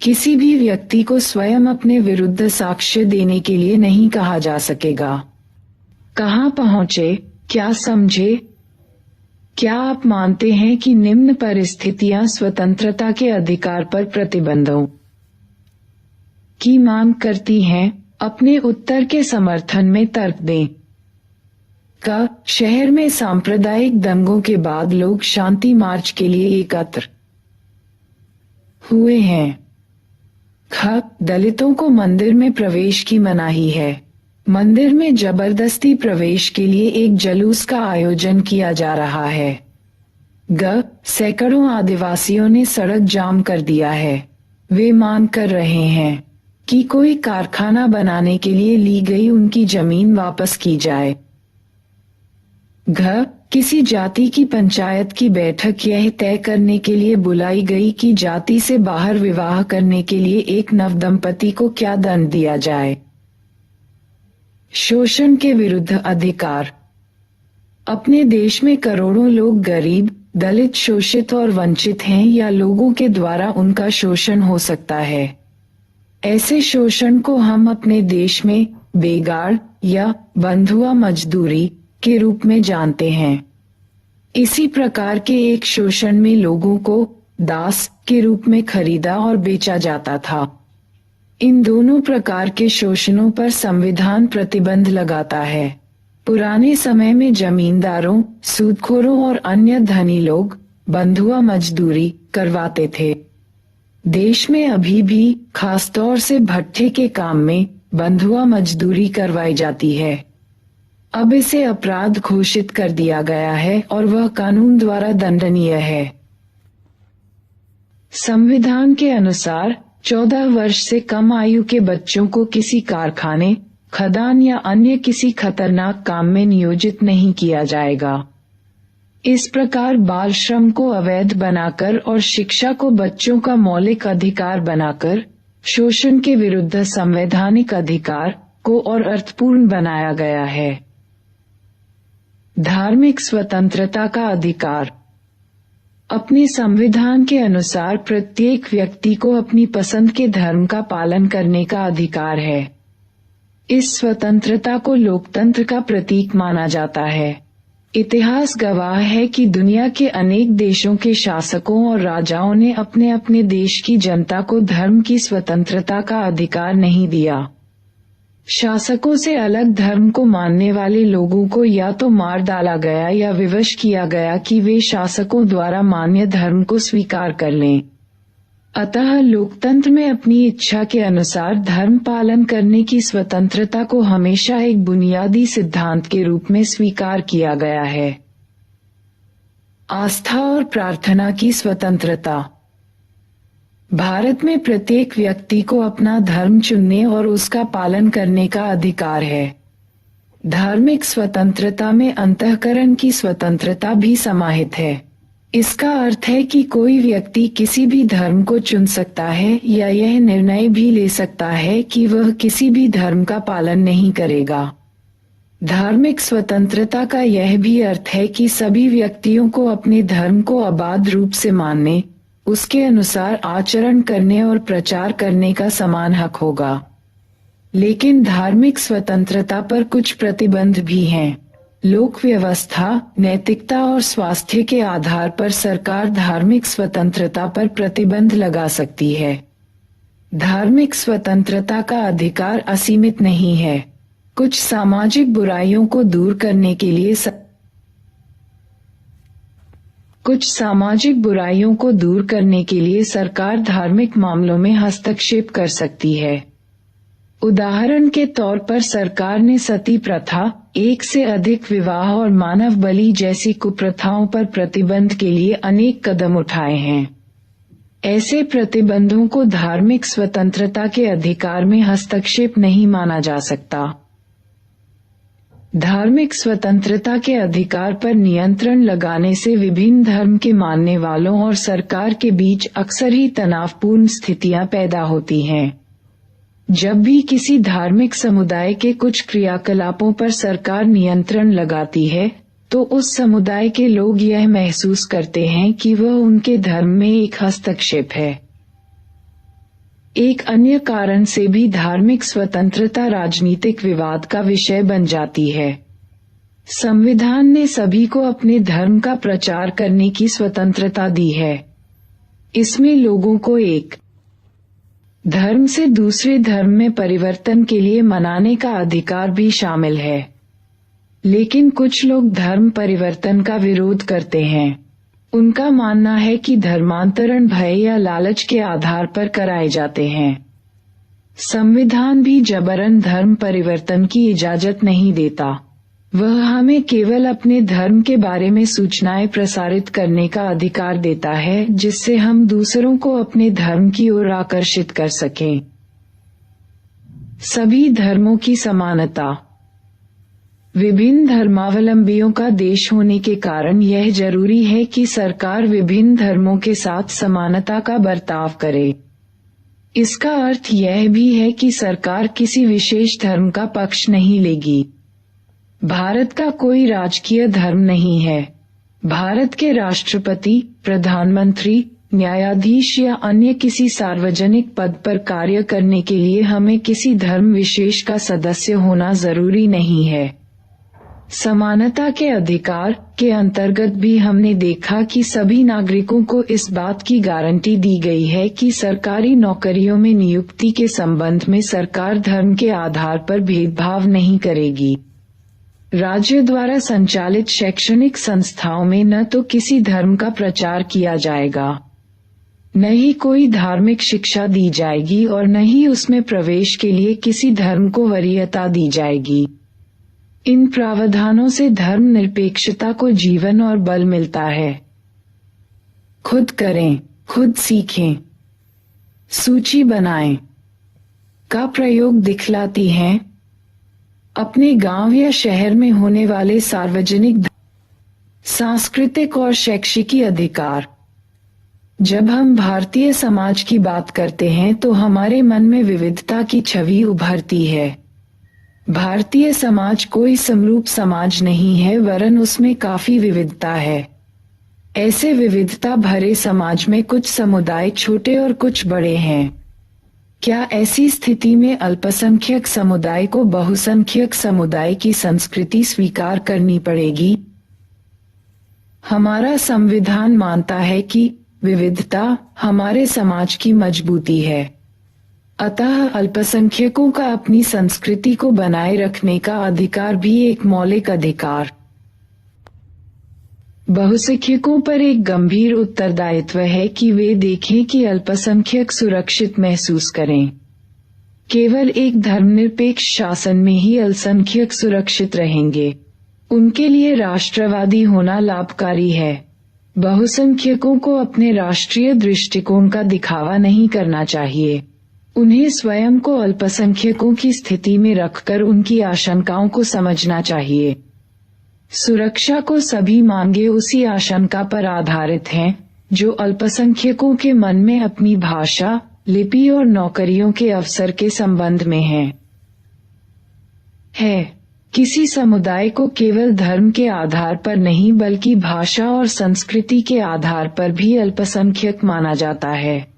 किसी भी व्यक्ति को स्वयं अपने विरुद्ध साक्ष्य देने के लिए नहीं कहा जा सकेगा। कहाँ पहुँचे, क्या समझे? क्या आप मानते हैं कि निम्न परिस्थितियां स्वतंत्रता के अधिकार पर प्रतिबंधों की मांग करती हैं? अपने उत्तर के समर्थन में तर्क दें। का शहर में सांप्रदायिक दंगों के बाद लोग शांति मार्च के लिए एकत्र हुए हैं। ख दलितों को मंदिर में प्रवेश की मनाही है। मंदिर में जबरदस्ती प्रवेश के लिए एक जुलूस का आयोजन किया जा रहा है। ग सैकड़ों आदिवासियों ने सड़क जाम कर दिया है। वे मांग कर रहे हैं कि कोई कारखाना बनाने के लिए ली गई उनकी जमीन वापस की जाए। घ किसी जाति की पंचायत की बैठक यह तय करने के लिए बुलाई गई कि जाति से बाहर विवाह करने के लिए एक नवदंपति को क्या दंड दिया जाए। शोषण के विरुद्ध अधिकार। अपने देश में करोड़ों लोग गरीब, दलित, शोषित और वंचित हैं या लोगों के द्वारा उनका शोषण हो सकता है। ऐसे शोषण को हम अपने देश में बेगार या बंधुआ मजदूरी के रूप में जानते हैं। इसी प्रकार के एक शोषण में लोगों को दास के रूप में खरीदा और बेचा जाता था। इन दोनों प्रकार के शोषणों पर संविधान प्रतिबंध लगाता है। पुराने समय में जमींदारों, सूदखोरों और अन्य धनी लोग बंधुआ मजदूरी करवाते थे। देश में अभी भी खासतौर से भट्ठे के काम में बंधुआ मजदूरी करवाई जाती है। अब इसे अपराध घोषित कर दिया गया है और वह कानून द्वारा दंडनीय है। संविधान के अनुसार 14 वर्ष से कम आयु के बच्चों को किसी कारखाने, खदान या अन्य किसी खतरनाक काम में नियोजित नहीं किया जाएगा। इस प्रकार बाल श्रम को अवैध बनाकर और शिक्षा को बच्चों का मौलिक अधिकार बनाकर शोषण के विरुद्ध संवैधानिक अधिकार को और अर्थपूर्ण बनाया गया है। धार्मिक स्वतंत्रता का अधिकार। अपने संविधान के अनुसार प्रत्येक व्यक्ति को अपनी पसंद के धर्म का पालन करने का अधिकार है। इस स्वतंत्रता को लोकतंत्र का प्रतीक माना जाता है। इतिहास गवाह है कि दुनिया के अनेक देशों के शासकों और राजाओं ने अपने अपने देश की जनता को धर्म की स्वतंत्रता का अधिकार नहीं दिया। शासकों से अलग धर्म को मानने वाले लोगों को या तो मार डाला गया या विवश किया गया कि वे शासकों द्वारा मान्य धर्म को स्वीकार कर लें। अतः लोकतंत्र में अपनी इच्छा के अनुसार धर्म पालन करने की स्वतंत्रता को हमेशा एक बुनियादी सिद्धांत के रूप में स्वीकार किया गया है। आस्था और प्रार्थना की स्वतंत्रता। भारत में प्रत्येक व्यक्ति को अपना धर्म चुनने और उसका पालन करने का अधिकार है। धार्मिक स्वतंत्रता में अंतःकरण की स्वतंत्रता भी समाहित है। इसका अर्थ है कि कोई व्यक्ति किसी भी धर्म को चुन सकता है या यह निर्णय भी ले सकता है कि वह किसी भी धर्म का पालन नहीं करेगा। धार्मिक स्वतंत्रता का यह भी अर्थ है कि सभी व्यक्तियों को अपने धर्म को अबाध रूप से मानने, उसके अनुसार आचरण करने और प्रचार करने का समान हक होगा। लेकिन धार्मिक स्वतंत्रता पर कुछ प्रतिबंध भी हैं। लोक व्यवस्था, नैतिकता और स्वास्थ्य के आधार पर सरकार धार्मिक स्वतंत्रता पर प्रतिबंध लगा सकती है। धार्मिक स्वतंत्रता का अधिकार असीमित नहीं है। कुछ सामाजिक बुराइयों को दूर करने के लिए सरकार धार्मिक मामलों में हस्तक्षेप कर सकती है। उदाहरण के तौर पर सरकार ने सती प्रथा, एक से अधिक विवाह और मानव बलि जैसी कुप्रथाओं पर प्रतिबंध के लिए अनेक कदम उठाए हैं। ऐसे प्रतिबंधों को धार्मिक स्वतंत्रता के अधिकार में हस्तक्षेप नहीं माना जा सकता। धार्मिक स्वतंत्रता के अधिकार पर नियंत्रण लगाने से विभिन्न धर्म के मानने वालों और सरकार के बीच अक्सर ही तनावपूर्ण स्थितियां पैदा होती हैं। जब भी किसी धार्मिक समुदाय के कुछ क्रियाकलापों पर सरकार नियंत्रण लगाती है, तो उस समुदाय के लोग यह महसूस करते हैं कि वह उनके धर्म में एक हस्तक्षेप है। एक अन्य कारण से भी धार्मिक स्वतंत्रता राजनीतिक विवाद का विषय बन जाती है। संविधान ने सभी को अपने धर्म का प्रचार करने की स्वतंत्रता दी है। इसमें लोगों को एक धर्म से दूसरे धर्म में परिवर्तन के लिए मनाने का अधिकार भी शामिल है। लेकिन कुछ लोग धर्म परिवर्तन का विरोध करते हैं। उनका मानना है कि धर्मांतरण भय या लालच के आधार पर कराए जाते हैं। संविधान भी जबरन धर्म परिवर्तन की इजाजत नहीं देता। वह हमें केवल अपने धर्म के बारे में सूचनाएं प्रसारित करने का अधिकार देता है, जिससे हम दूसरों को अपने धर्म की ओर आकर्षित कर सकें। सभी धर्मों की समानता। विभिन्न धर्मावलंबियों का देश होने के कारण यह जरूरी है कि सरकार विभिन्न धर्मों के साथ समानता का बर्ताव करे। इसका अर्थ यह भी है कि सरकार किसी विशेष धर्म का पक्ष नहीं लेगी। भारत का कोई राजकीय धर्म नहीं है। भारत के राष्ट्रपति, प्रधानमंत्री, न्यायाधीश या अन्य किसी सार्वजनिक पद पर कार्य करने के लिए हमें किसी धर्म विशेष का सदस्य होना जरूरी नहीं है। समानता के अधिकार के अंतर्गत भी हमने देखा कि सभी नागरिकों को इस बात की गारंटी दी गई है कि सरकारी नौकरियों में नियुक्ति के संबंध में सरकार धर्म के आधार पर भेदभाव नहीं करेगी। राज्य द्वारा संचालित शैक्षणिक संस्थाओं में न तो किसी धर्म का प्रचार किया जाएगा, न ही कोई धार्मिक शिक्षा दी जाएगी और न ही उसमें प्रवेश के लिए किसी धर्म को वरीयता दी जाएगी। इन प्रावधानों से धर्म निरपेक्षता को जीवन और बल मिलता है। खुद करें, खुद सीखें। सूची बनाएं का प्रयोग दिखलाती हैं। अपने गांव या शहर में होने वाले सार्वजनिक, सांस्कृतिक और शैक्षिकी अधिकार। जब हम भारतीय समाज की बात करते हैं तो हमारे मन में विविधता की छवि उभरती है। भारतीय समाज कोई समरूप समाज नहीं है, वरन उसमें काफी विविधता है। ऐसे विविधता भरे समाज में कुछ समुदाय छोटे और कुछ बड़े हैं। क्या ऐसी स्थिति में अल्पसंख्यक समुदाय को बहुसंख्यक समुदाय की संस्कृति स्वीकार करनी पड़ेगी? हमारा संविधान मानता है कि विविधता हमारे समाज की मजबूती है। अतः अल्पसंख्यकों का अपनी संस्कृति को बनाए रखने का अधिकार भी एक मौलिक अधिकार। बहुसंख्यकों पर एक गंभीर उत्तरदायित्व है कि वे देखें कि अल्पसंख्यक सुरक्षित महसूस करें। केवल एक धर्मनिरपेक्ष शासन में ही अल्पसंख्यक सुरक्षित रहेंगे। उनके लिए राष्ट्रवादी होना लाभकारी है। बहुसंख्यकों को अपने राष्ट्रीय दृष्टिकोण का दिखावा नहीं करना चाहिए। उन्हें स्वयं को अल्पसंख्यकों की स्थिति में रखकर उनकी आशंकाओं को समझना चाहिए। सुरक्षा को सभी मांगे उसी आशंका पर आधारित हैं, जो अल्पसंख्यकों के मन में अपनी भाषा, लिपि और नौकरियों के अवसर के संबंध में है। किसी समुदाय को केवल धर्म के आधार पर नहीं बल्कि भाषा और संस्कृति के आधार पर भी अल्पसंख्यक माना जाता है।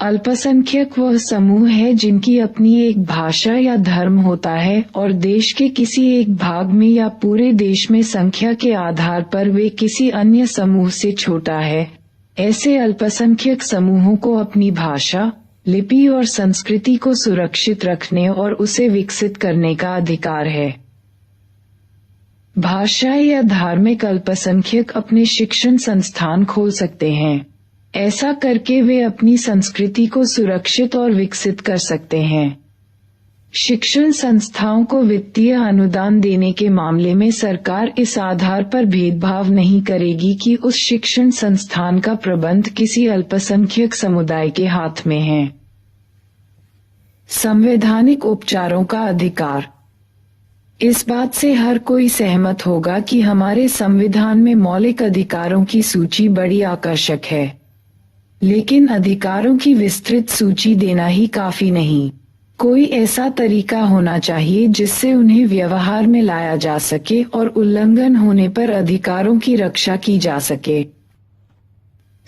अल्पसंख्यक वह समूह है जिनकी अपनी एक भाषा या धर्म होता है और देश के किसी एक भाग में या पूरे देश में संख्या के आधार पर वे किसी अन्य समूह से छोटा है। ऐसे अल्पसंख्यक समूहों को अपनी भाषा, लिपि और संस्कृति को सुरक्षित रखने और उसे विकसित करने का अधिकार है। भाषा या धार्मिक अल्पसंख्यक अपने शिक्षण संस्थान खोल सकते हैं। ऐसा करके वे अपनी संस्कृति को सुरक्षित और विकसित कर सकते हैं। शिक्षण संस्थाओं को वित्तीय अनुदान देने के मामले में सरकार इस आधार पर भेदभाव नहीं करेगी कि उस शिक्षण संस्थान का प्रबंध किसी अल्पसंख्यक समुदाय के हाथ में है। संवैधानिक उपचारों का अधिकार। इस बात से हर कोई सहमत होगा कि हमारे संविधान में मौलिक अधिकारों की सूची बड़ी आकर्षक है, लेकिन अधिकारों की विस्तृत सूची देना ही काफी नहीं। कोई ऐसा तरीका होना चाहिए जिससे उन्हें व्यवहार में लाया जा सके और उल्लंघन होने पर अधिकारों की रक्षा की जा सके।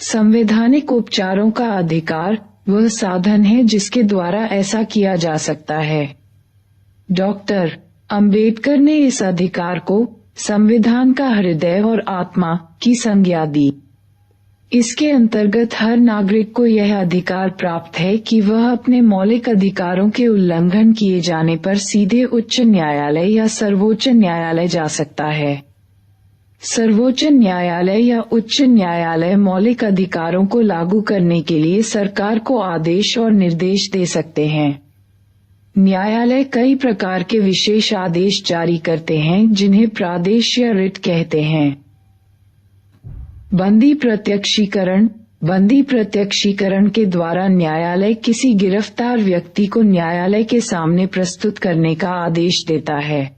संवैधानिक उपचारों का अधिकार वह साधन है जिसके द्वारा ऐसा किया जा सकता है। डॉक्टर अंबेडकर ने इस अधिकार को संविधान का हृदय और आत्मा की संज्ञा दी। इसके अंतर्गत हर नागरिक को यह अधिकार प्राप्त है कि वह अपने मौलिक अधिकारों के उल्लंघन किए जाने पर सीधे उच्च न्यायालय या सर्वोच्च न्यायालय जा सकता है। सर्वोच्च न्यायालय या उच्च न्यायालय मौलिक अधिकारों को लागू करने के लिए सरकार को आदेश और निर्देश दे सकते हैं। न्यायालय कई प्रकार के विशेष आदेश जारी करते हैं जिन्हें प्रादेश या रिट कहते हैं। बंदी प्रत्यक्षीकरण के द्वारा न्यायालय किसी गिरफ्तार व्यक्ति को न्यायालय के सामने प्रस्तुत करने का आदेश देता है।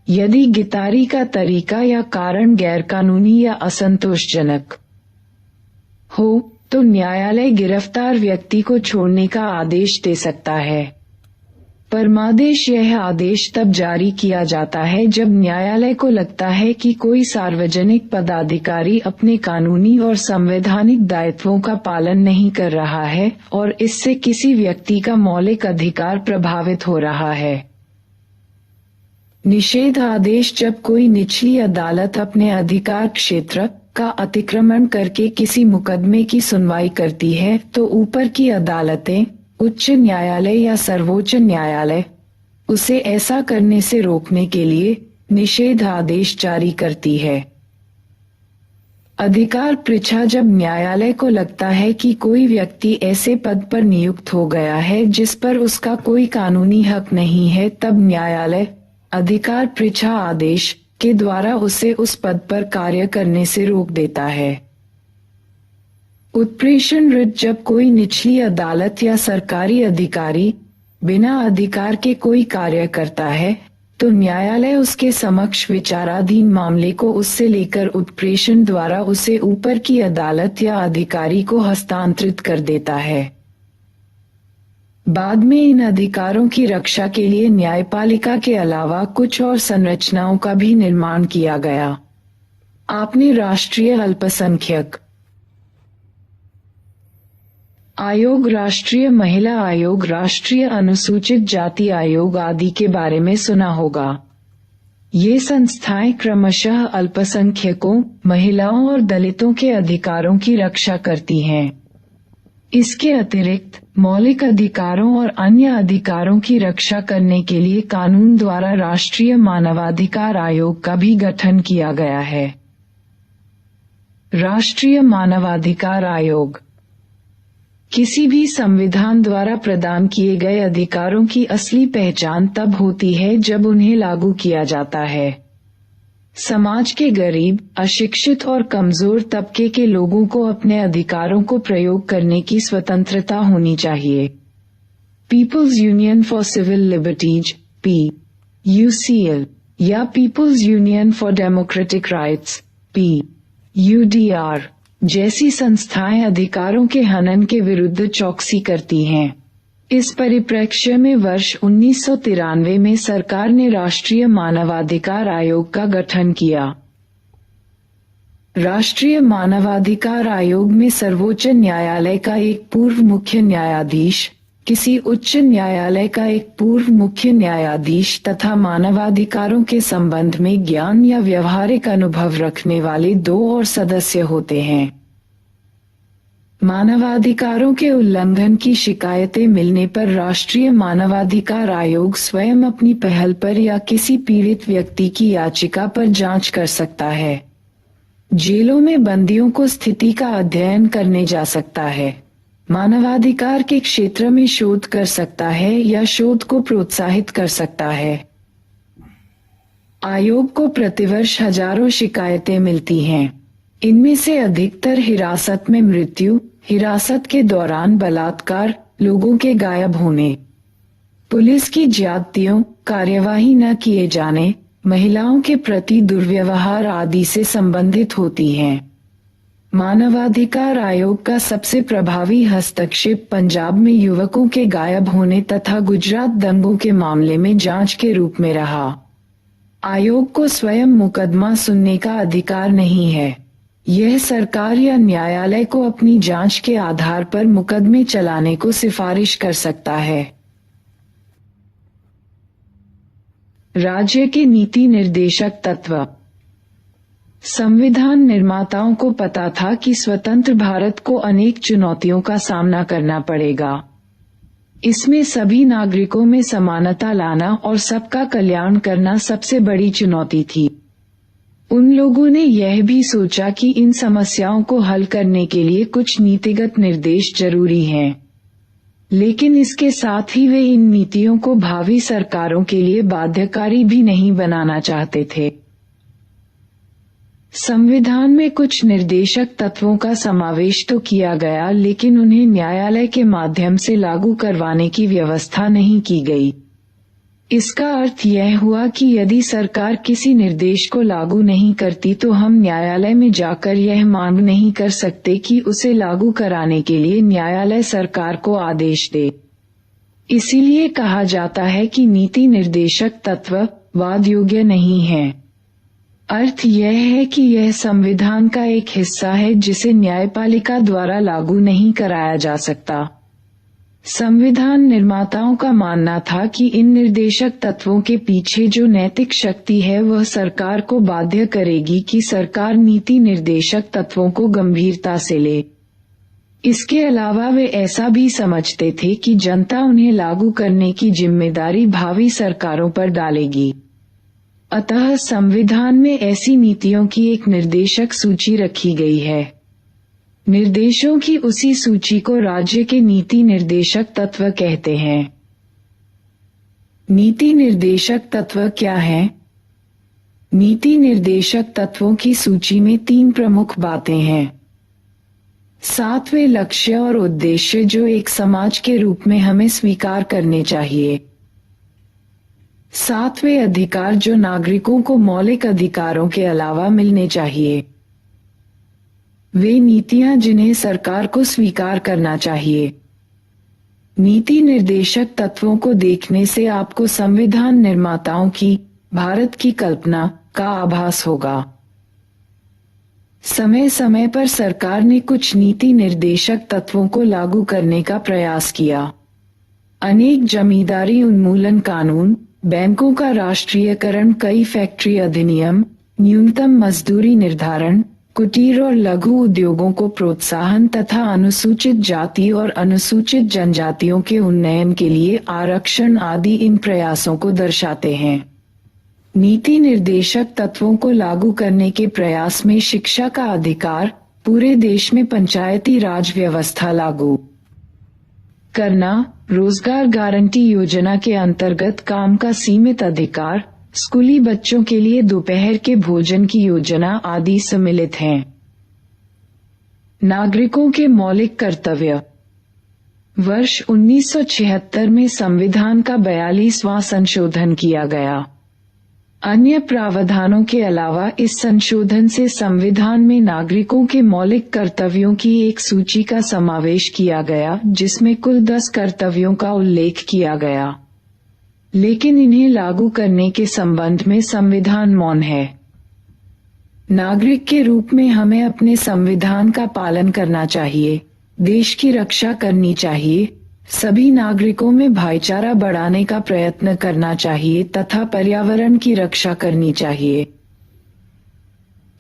यदि गिरफ्तारी का तरीका या कारण गैरकानूनी या असंतोषजनक हो तो न्यायालय गिरफ्तार व्यक्ति को छोड़ने का आदेश दे सकता है। परमादेश यह आदेश तब जारी किया जाता है जब न्यायालय को लगता है कि कोई सार्वजनिक पदाधिकारी अपने कानूनी और संवैधानिक दायित्वों का पालन नहीं कर रहा है और इससे किसी व्यक्ति का मौलिक अधिकार प्रभावित हो रहा है। निषेध आदेश जब कोई निचली अदालत अपने अधिकार क्षेत्र का अतिक्रमण करके किसी मुकदमे की सुनवाई करती है तो ऊपर की अदालतें, उच्च न्यायालय या सर्वोच्च न्यायालय उसे ऐसा करने से रोकने के लिए निषेध आदेश जारी करती है। अधिकार परीक्षा जब न्यायालय को लगता है कि कोई व्यक्ति ऐसे पद पर नियुक्त हो गया है जिस पर उसका कोई कानूनी हक नहीं है, तब न्यायालय अधिकार परीक्षा आदेश के द्वारा उसे उस पद पर कार्य करने से रोक देता है। उत्प्रेषण रिट जब कोई निचली अदालत या सरकारी अधिकारी बिना अधिकार के कोई कार्य करता है तो न्यायालय उसके समक्ष विचाराधीन मामले को उससे लेकर उत्प्रेषण द्वारा उसे ऊपर की अदालत या अधिकारी को हस्तांतरित कर देता है। बाद में इन अधिकारों की रक्षा के लिए न्यायपालिका के अलावा कुछ और संरचनाओं का भी निर्माण किया गया। आपने राष्ट्रीय अल्पसंख्यक आयोग, राष्ट्रीय महिला आयोग, राष्ट्रीय अनुसूचित जाति आयोग आदि के बारे में सुना होगा। ये संस्थाएं क्रमशः अल्पसंख्यकों, महिलाओं और दलितों के अधिकारों की रक्षा करती हैं। इसके अतिरिक्त मौलिक अधिकारों और अन्य अधिकारों की रक्षा करने के लिए कानून द्वारा राष्ट्रीय मानवाधिकार आयोग का भी गठन किया गया है। राष्ट्रीय मानवाधिकार आयोग किसी भी संविधान द्वारा प्रदान किए गए अधिकारों की असली पहचान तब होती है जब उन्हें लागू किया जाता है। समाज के गरीब, अशिक्षित और कमजोर तबके के लोगों को अपने अधिकारों को प्रयोग करने की स्वतंत्रता होनी चाहिए। People's union for civil liberties (PUCL) या people's union for democratic rights (PUDR) जैसी संस्थाएं अधिकारों के हनन के विरुद्ध चौकसी करती हैं। इस परिप्रेक्ष्य में वर्ष 1993 में सरकार ने राष्ट्रीय मानवाधिकार आयोग का गठन किया। राष्ट्रीय मानवाधिकार आयोग में सर्वोच्च न्यायालय का एक पूर्व मुख्य न्यायाधीश, किसी उच्च न्यायालय का एक पूर्व मुख्य न्यायाधीश तथा मानवाधिकारों के संबंध में ज्ञान या व्यवहारिक अनुभव रखने वाले 2 और सदस्य होते हैं। मानवाधिकारों के उल्लंघन की शिकायतें मिलने पर राष्ट्रीय मानवाधिकार आयोग स्वयं अपनी पहल पर या किसी पीड़ित व्यक्ति की याचिका पर जांच कर सकता है। जेलों में बंदियों को स्थिति का अध्ययन करने जा सकता है, मानवाधिकार के क्षेत्र में शोध कर सकता है या शोध को प्रोत्साहित कर सकता है। आयोग को प्रतिवर्ष हजारों शिकायतें मिलती हैं। इनमें से अधिकतर हिरासत में मृत्यु, हिरासत के दौरान बलात्कार, लोगों के गायब होने, पुलिस की ज्यादतियों, कार्यवाही न किए जाने, महिलाओं के प्रति दुर्व्यवहार आदि से संबंधित होती हैं। मानवाधिकार आयोग का सबसे प्रभावी हस्तक्षेप पंजाब में युवकों के गायब होने तथा गुजरात दंगों के मामले में जांच के रूप में रहा। आयोग को स्वयं मुकदमा सुनने का अधिकार नहीं है। यह सरकार या न्यायालय को अपनी जांच के आधार पर मुकदमे चलाने को सिफारिश कर सकता है। राज्य के नीति निर्देशक तत्व। संविधान निर्माताओं को पता था कि स्वतंत्र भारत को अनेक चुनौतियों का सामना करना पड़ेगा। इसमें सभी नागरिकों में समानता लाना और सबका कल्याण करना सबसे बड़ी चुनौती थी। उन लोगों ने यह भी सोचा कि इन समस्याओं को हल करने के लिए कुछ नीतिगत निर्देश जरूरी हैं। लेकिन इसके साथ ही वे इन नीतियों को भावी सरकारों के लिए बाध्यकारी भी नहीं बनाना चाहते थे। संविधान में कुछ निर्देशक तत्वों का समावेश तो किया गया, लेकिन उन्हें न्यायालय के माध्यम से लागू करवाने की व्यवस्था नहीं की गई। इसका अर्थ यह हुआ कि यदि सरकार किसी निर्देश को लागू नहीं करती तो हम न्यायालय में जाकर यह मांग नहीं कर सकते कि उसे लागू कराने के लिए न्यायालय सरकार को आदेश दे। इसीलिए कहा जाता है कि नीति निर्देशक तत्व वाद योग्य नहीं है। अर्थ यह है कि यह संविधान का एक हिस्सा है जिसे न्यायपालिका द्वारा लागू नहीं कराया जा सकता। संविधान निर्माताओं का मानना था कि इन निर्देशक तत्वों के पीछे जो नैतिक शक्ति है वह सरकार को बाध्य करेगी कि सरकार नीति निर्देशक तत्वों को गंभीरता से ले। इसके अलावा वे ऐसा भी समझते थे कि जनता उन्हें लागू करने की जिम्मेदारी भावी सरकारों पर डालेगी। अतः संविधान में ऐसी नीतियों की एक निर्देशक सूची रखी गई है। निर्देशों की उसी सूची को राज्य के नीति निर्देशक तत्व कहते हैं। नीति निर्देशक तत्व क्या है? नीति निर्देशक तत्वों की सूची में 3 प्रमुख बातें हैं। 7 वे लक्ष्य और उद्देश्य जो एक समाज के रूप में हमें स्वीकार करने चाहिए। 7 वे अधिकार जो नागरिकों को मौलिक अधिकारों के अलावा मिलने चाहिए। वे नीतियां जिन्हें सरकार को स्वीकार करना चाहिए। नीति निर्देशक तत्वों को देखने से आपको संविधान निर्माताओं की भारत की कल्पना का आभास होगा। समय समय पर सरकार ने कुछ नीति निर्देशक तत्वों को लागू करने का प्रयास किया। अनेक जमींदारी उन्मूलन कानून, बैंकों का राष्ट्रीयकरण, कई फैक्ट्री अधिनियम, न्यूनतम मजदूरी निर्धारण, कुटीर और लघु उद्योगों को प्रोत्साहन तथा अनुसूचित जाति और अनुसूचित जनजातियों के उन्नयन के लिए आरक्षण आदि इन प्रयासों को दर्शाते हैं। नीति निर्देशक तत्वों को लागू करने के प्रयास में शिक्षा का अधिकार, पूरे देश में पंचायती राज व्यवस्था लागू करना, रोजगार गारंटी योजना के अंतर्गत काम का सीमित अधिकार, स्कूली बच्चों के लिए दोपहर के भोजन की योजना आदि सम्मिलित हैं। नागरिकों के मौलिक कर्तव्य। वर्ष 1976 में संविधान का 42वां संशोधन किया गया। अन्य प्रावधानों के अलावा इस संशोधन से संविधान में नागरिकों के मौलिक कर्तव्यों की एक सूची का समावेश किया गया, जिसमें कुल 10 कर्तव्यों का उल्लेख किया गया, लेकिन इन्हें लागू करने के संबंध में संविधान मौन है। नागरिक के रूप में हमें अपने संविधान का पालन करना चाहिए, देश की रक्षा करनी चाहिए, सभी नागरिकों में भाईचारा बढ़ाने का प्रयत्न करना चाहिए तथा पर्यावरण की रक्षा करनी चाहिए।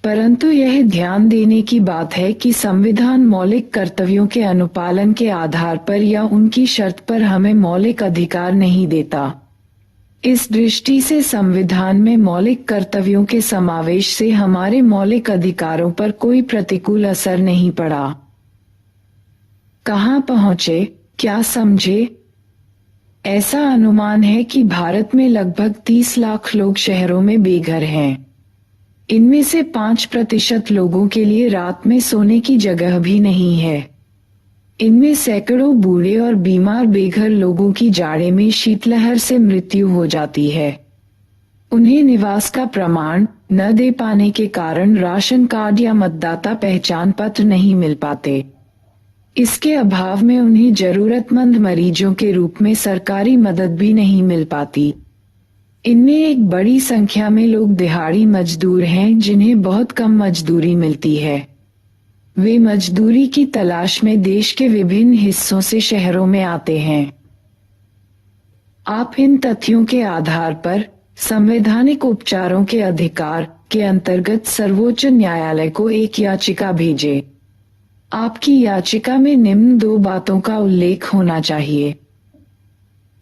परंतु यह ध्यान देने की बात है कि संविधान मौलिक कर्तव्यों के अनुपालन के आधार पर या उनकी शर्त पर हमें मौलिक अधिकार नहीं देता। इस दृष्टि से संविधान में मौलिक कर्तव्यों के समावेश से हमारे मौलिक अधिकारों पर कोई प्रतिकूल असर नहीं पड़ा। कहां पहुंचे, क्या समझे? ऐसा अनुमान है कि भारत में लगभग 30 लाख लोग शहरों में बेघर हैं। इनमें से 5% लोगों के लिए रात में सोने की जगह भी नहीं है। इनमें सैकड़ों बूढ़े और बीमार बेघर लोगों की जाड़े में शीतलहर से मृत्यु हो जाती है। उन्हें निवास का प्रमाण न दे पाने के कारण राशन कार्ड या मतदाता पहचान पत्र नहीं मिल पाते। इसके अभाव में उन्हें जरूरतमंद मरीजों के रूप में सरकारी मदद भी नहीं मिल पाती। इनमें एक बड़ी संख्या में लोग दिहाड़ी मजदूर हैं, जिन्हें बहुत कम मजदूरी मिलती है। वे मजदूरी की तलाश में देश के विभिन्न हिस्सों से शहरों में आते हैं। आप इन तथ्यों के आधार पर संवैधानिक उपचारों के अधिकार के अंतर्गत सर्वोच्च न्यायालय को एक याचिका भेजें। आपकी याचिका में निम्न 2 बातों का उल्लेख होना चाहिए।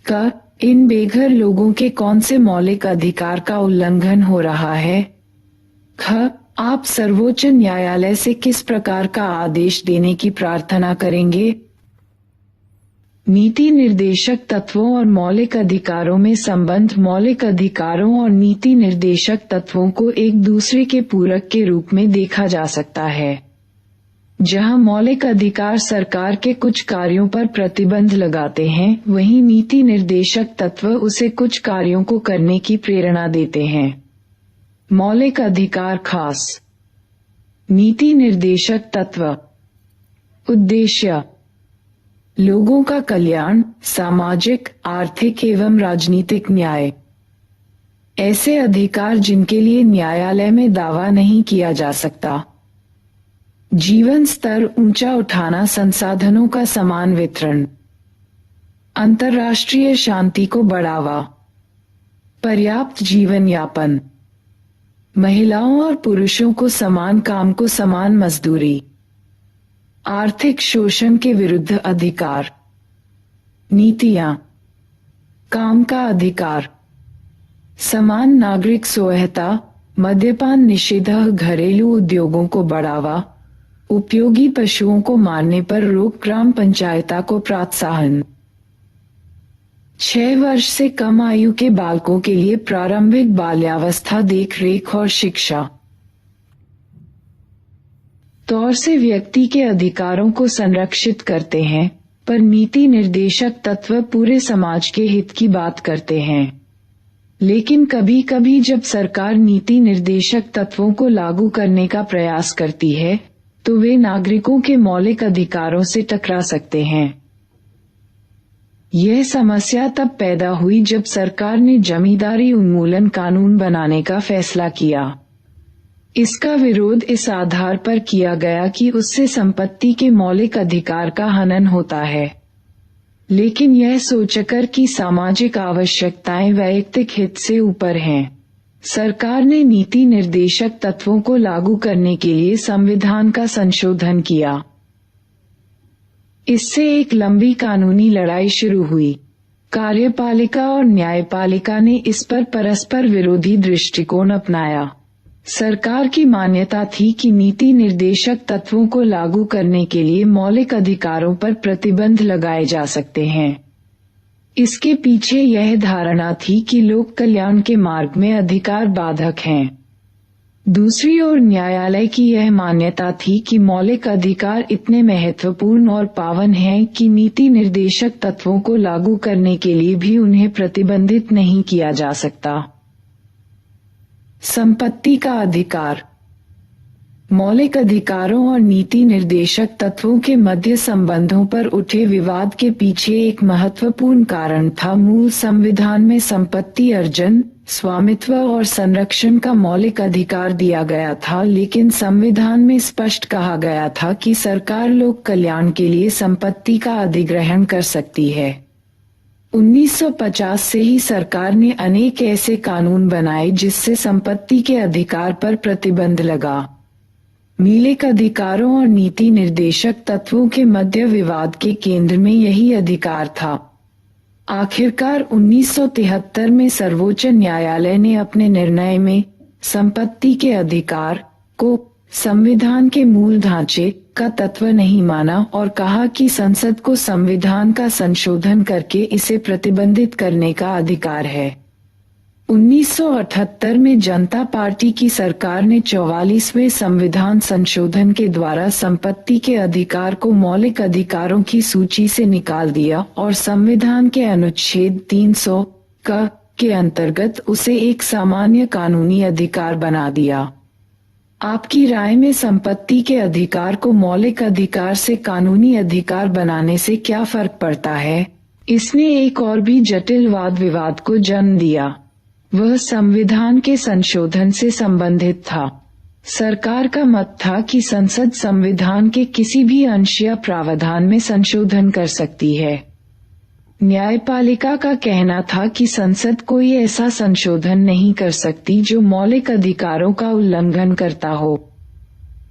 क. इन बेघर लोगों के कौन से मौलिक अधिकार का उल्लंघन हो रहा है? ख. आप सर्वोच्च न्यायालय से किस प्रकार का आदेश देने की प्रार्थना करेंगे? नीति निर्देशक तत्वों और मौलिक अधिकारों में संबंध। मौलिक अधिकारों और नीति निर्देशक तत्वों को एक दूसरे के पूरक के रूप में देखा जा सकता है। जहां मौलिक अधिकार सरकार के कुछ कार्यों पर प्रतिबंध लगाते हैं, वहीं नीति निर्देशक तत्व उसे कुछ कार्यों को करने की प्रेरणा देते हैं। मौलिक अधिकार खास। नीति निर्देशक तत्व। उद्देश्य: लोगों का कल्याण, सामाजिक, आर्थिक एवं राजनीतिक न्याय। ऐसे अधिकार जिनके लिए न्यायालय में दावा नहीं किया जा सकता। जीवन स्तर ऊंचा उठाना, संसाधनों का समान वितरण, अंतर्राष्ट्रीय शांति को बढ़ावा, पर्याप्त जीवन यापन, महिलाओं और पुरुषों को समान काम को समान मजदूरी, आर्थिक शोषण के विरुद्ध अधिकार, नीतियां, काम का अधिकार, समान नागरिक सोहता, मद्यपान निषेध, घरेलू उद्योगों को बढ़ावा, उपयोगी पशुओं को मारने पर रोक, ग्राम पंचायता को प्रोत्साहन। 6 वर्ष से कम आयु के बालकों के लिए प्रारंभिक बाल्यावस्था देखरेख और शिक्षा। तौर से व्यक्ति के अधिकारों को संरक्षित करते हैं, पर नीति निर्देशक तत्व पूरे समाज के हित की बात करते हैं। लेकिन कभी कभी जब सरकार नीति निर्देशक तत्वों को लागू करने का प्रयास करती है, तो वे नागरिकों के मौलिक अधिकारों से टकरा सकते हैं। यह समस्या तब पैदा हुई जब सरकार ने जमींदारी उन्मूलन कानून बनाने का फैसला किया। इसका विरोध इस आधार पर किया गया कि उससे संपत्ति के मौलिक अधिकार का हनन होता है। लेकिन यह सोचकर कि सामाजिक आवश्यकताएं वैयक्तिक हित से ऊपर हैं, सरकार ने नीति निर्देशक तत्वों को लागू करने के लिए संविधान का संशोधन किया। इससे एक लंबी कानूनी लड़ाई शुरू हुई। कार्यपालिका और न्यायपालिका ने इस पर परस्पर विरोधी दृष्टिकोण अपनाया। सरकार की मान्यता थी कि नीति निर्देशक तत्वों को लागू करने के लिए मौलिक अधिकारों पर प्रतिबंध लगाए जा सकते हैं। इसके पीछे यह धारणा थी कि लोक कल्याण के मार्ग में अधिकार बाधक हैं। दूसरी ओर न्यायालय की यह मान्यता थी कि मौलिक अधिकार इतने महत्वपूर्ण और पावन हैं कि नीति निर्देशक तत्वों को लागू करने के लिए भी उन्हें प्रतिबंधित नहीं किया जा सकता। संपत्ति का अधिकार। मौलिक अधिकारों और नीति निर्देशक तत्वों के मध्य संबंधों पर उठे विवाद के पीछे एक महत्वपूर्ण कारण था। मूल संविधान में संपत्ति अर्जन, स्वामित्व और संरक्षण का मौलिक अधिकार दिया गया था, लेकिन संविधान में स्पष्ट कहा गया था कि सरकार लोक कल्याण के लिए संपत्ति का अधिग्रहण कर सकती है। 1950 से ही सरकार ने अनेक ऐसे कानून बनाए जिससे संपत्ति के अधिकार पर प्रतिबंध लगा। मौलिक अधिकारों और नीति निर्देशक तत्वों के मध्य विवाद के केंद्र में यही अधिकार था। आखिरकार 1973 में सर्वोच्च न्यायालय ने अपने निर्णय में संपत्ति के अधिकार को संविधान के मूल ढांचे का तत्व नहीं माना और कहा कि संसद को संविधान का संशोधन करके इसे प्रतिबंधित करने का अधिकार है। 1978 में जनता पार्टी की सरकार ने 44वें संविधान संशोधन के द्वारा संपत्ति के अधिकार को मौलिक अधिकारों की सूची से निकाल दिया और संविधान के अनुच्छेद 300 के अंतर्गत उसे एक सामान्य कानूनी अधिकार बना दिया। आपकी राय में संपत्ति के अधिकार को मौलिक अधिकार से कानूनी अधिकार बनाने से क्या फर्क पड़ता है? इसने एक और भी जटिल वाद विवाद को जन्म दिया। वह संविधान के संशोधन से संबंधित था। सरकार का मत था कि संसद संविधान के किसी भी अंश या प्रावधान में संशोधन कर सकती है। न्यायपालिका का कहना था कि संसद कोई ऐसा संशोधन नहीं कर सकती जो मौलिक अधिकारों का उल्लंघन करता हो।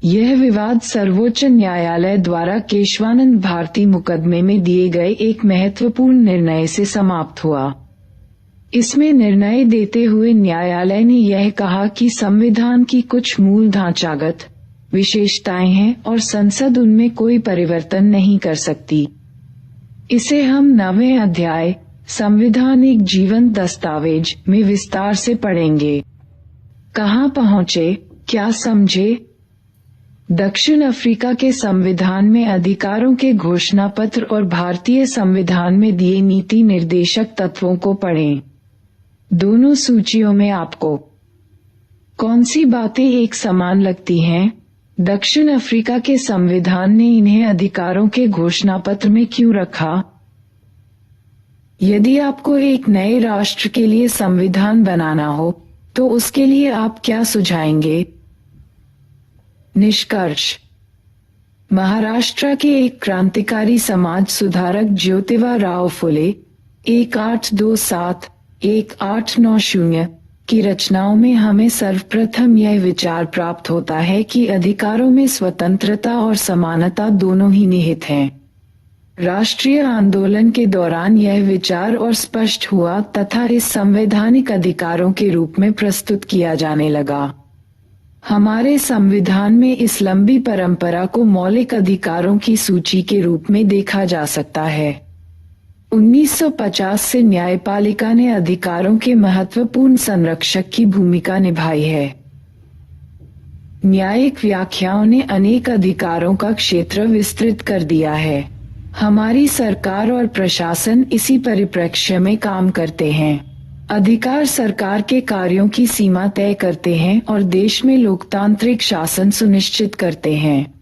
यह विवाद सर्वोच्च न्यायालय द्वारा केशवानंद भारती मुकदमे में दिए गए एक महत्वपूर्ण निर्णय से समाप्त हुआ। इसमें निर्णय देते हुए न्यायालय ने यह कहा कि संविधान की कुछ मूल ढांचागत विशेषताएं हैं और संसद उनमें कोई परिवर्तन नहीं कर सकती। इसे हम 9वें अध्याय संविधान एक जीवंत दस्तावेज में विस्तार से पढ़ेंगे। कहाँ पहुँचे, क्या समझे? दक्षिण अफ्रीका के संविधान में अधिकारों के घोषणा पत्र और भारतीय संविधान में दिए नीति निर्देशक तत्वों को पढ़ें। दोनों सूचियों में आपको कौन सी बातें एक समान लगती हैं? दक्षिण अफ्रीका के संविधान ने इन्हें अधिकारों के घोषणा पत्र में क्यों रखा? यदि आपको एक नए राष्ट्र के लिए संविधान बनाना हो तो उसके लिए आप क्या सुझाएंगे? निष्कर्ष। महाराष्ट्र के एक क्रांतिकारी समाज सुधारक ज्योतिबा राव फुले 1827-1890 की रचनाओं में हमें सर्वप्रथम यह विचार प्राप्त होता है कि अधिकारों में स्वतंत्रता और समानता दोनों ही निहित हैं। राष्ट्रीय आंदोलन के दौरान यह विचार और स्पष्ट हुआ तथा इस संवैधानिक अधिकारों के रूप में प्रस्तुत किया जाने लगा। हमारे संविधान में इस लंबी परंपरा को मौलिक अधिकारों की सूची के रूप में देखा जा सकता है। 1950 से न्यायपालिका ने अधिकारों के महत्वपूर्ण संरक्षक की भूमिका निभाई है। न्यायिक व्याख्याओं ने अनेक अधिकारों का क्षेत्र विस्तृत कर दिया है। हमारी सरकार और प्रशासन इसी परिप्रेक्ष्य में काम करते हैं। अधिकार सरकार के कार्यों की सीमा तय करते हैं और देश में लोकतांत्रिक शासन सुनिश्चित करते हैं।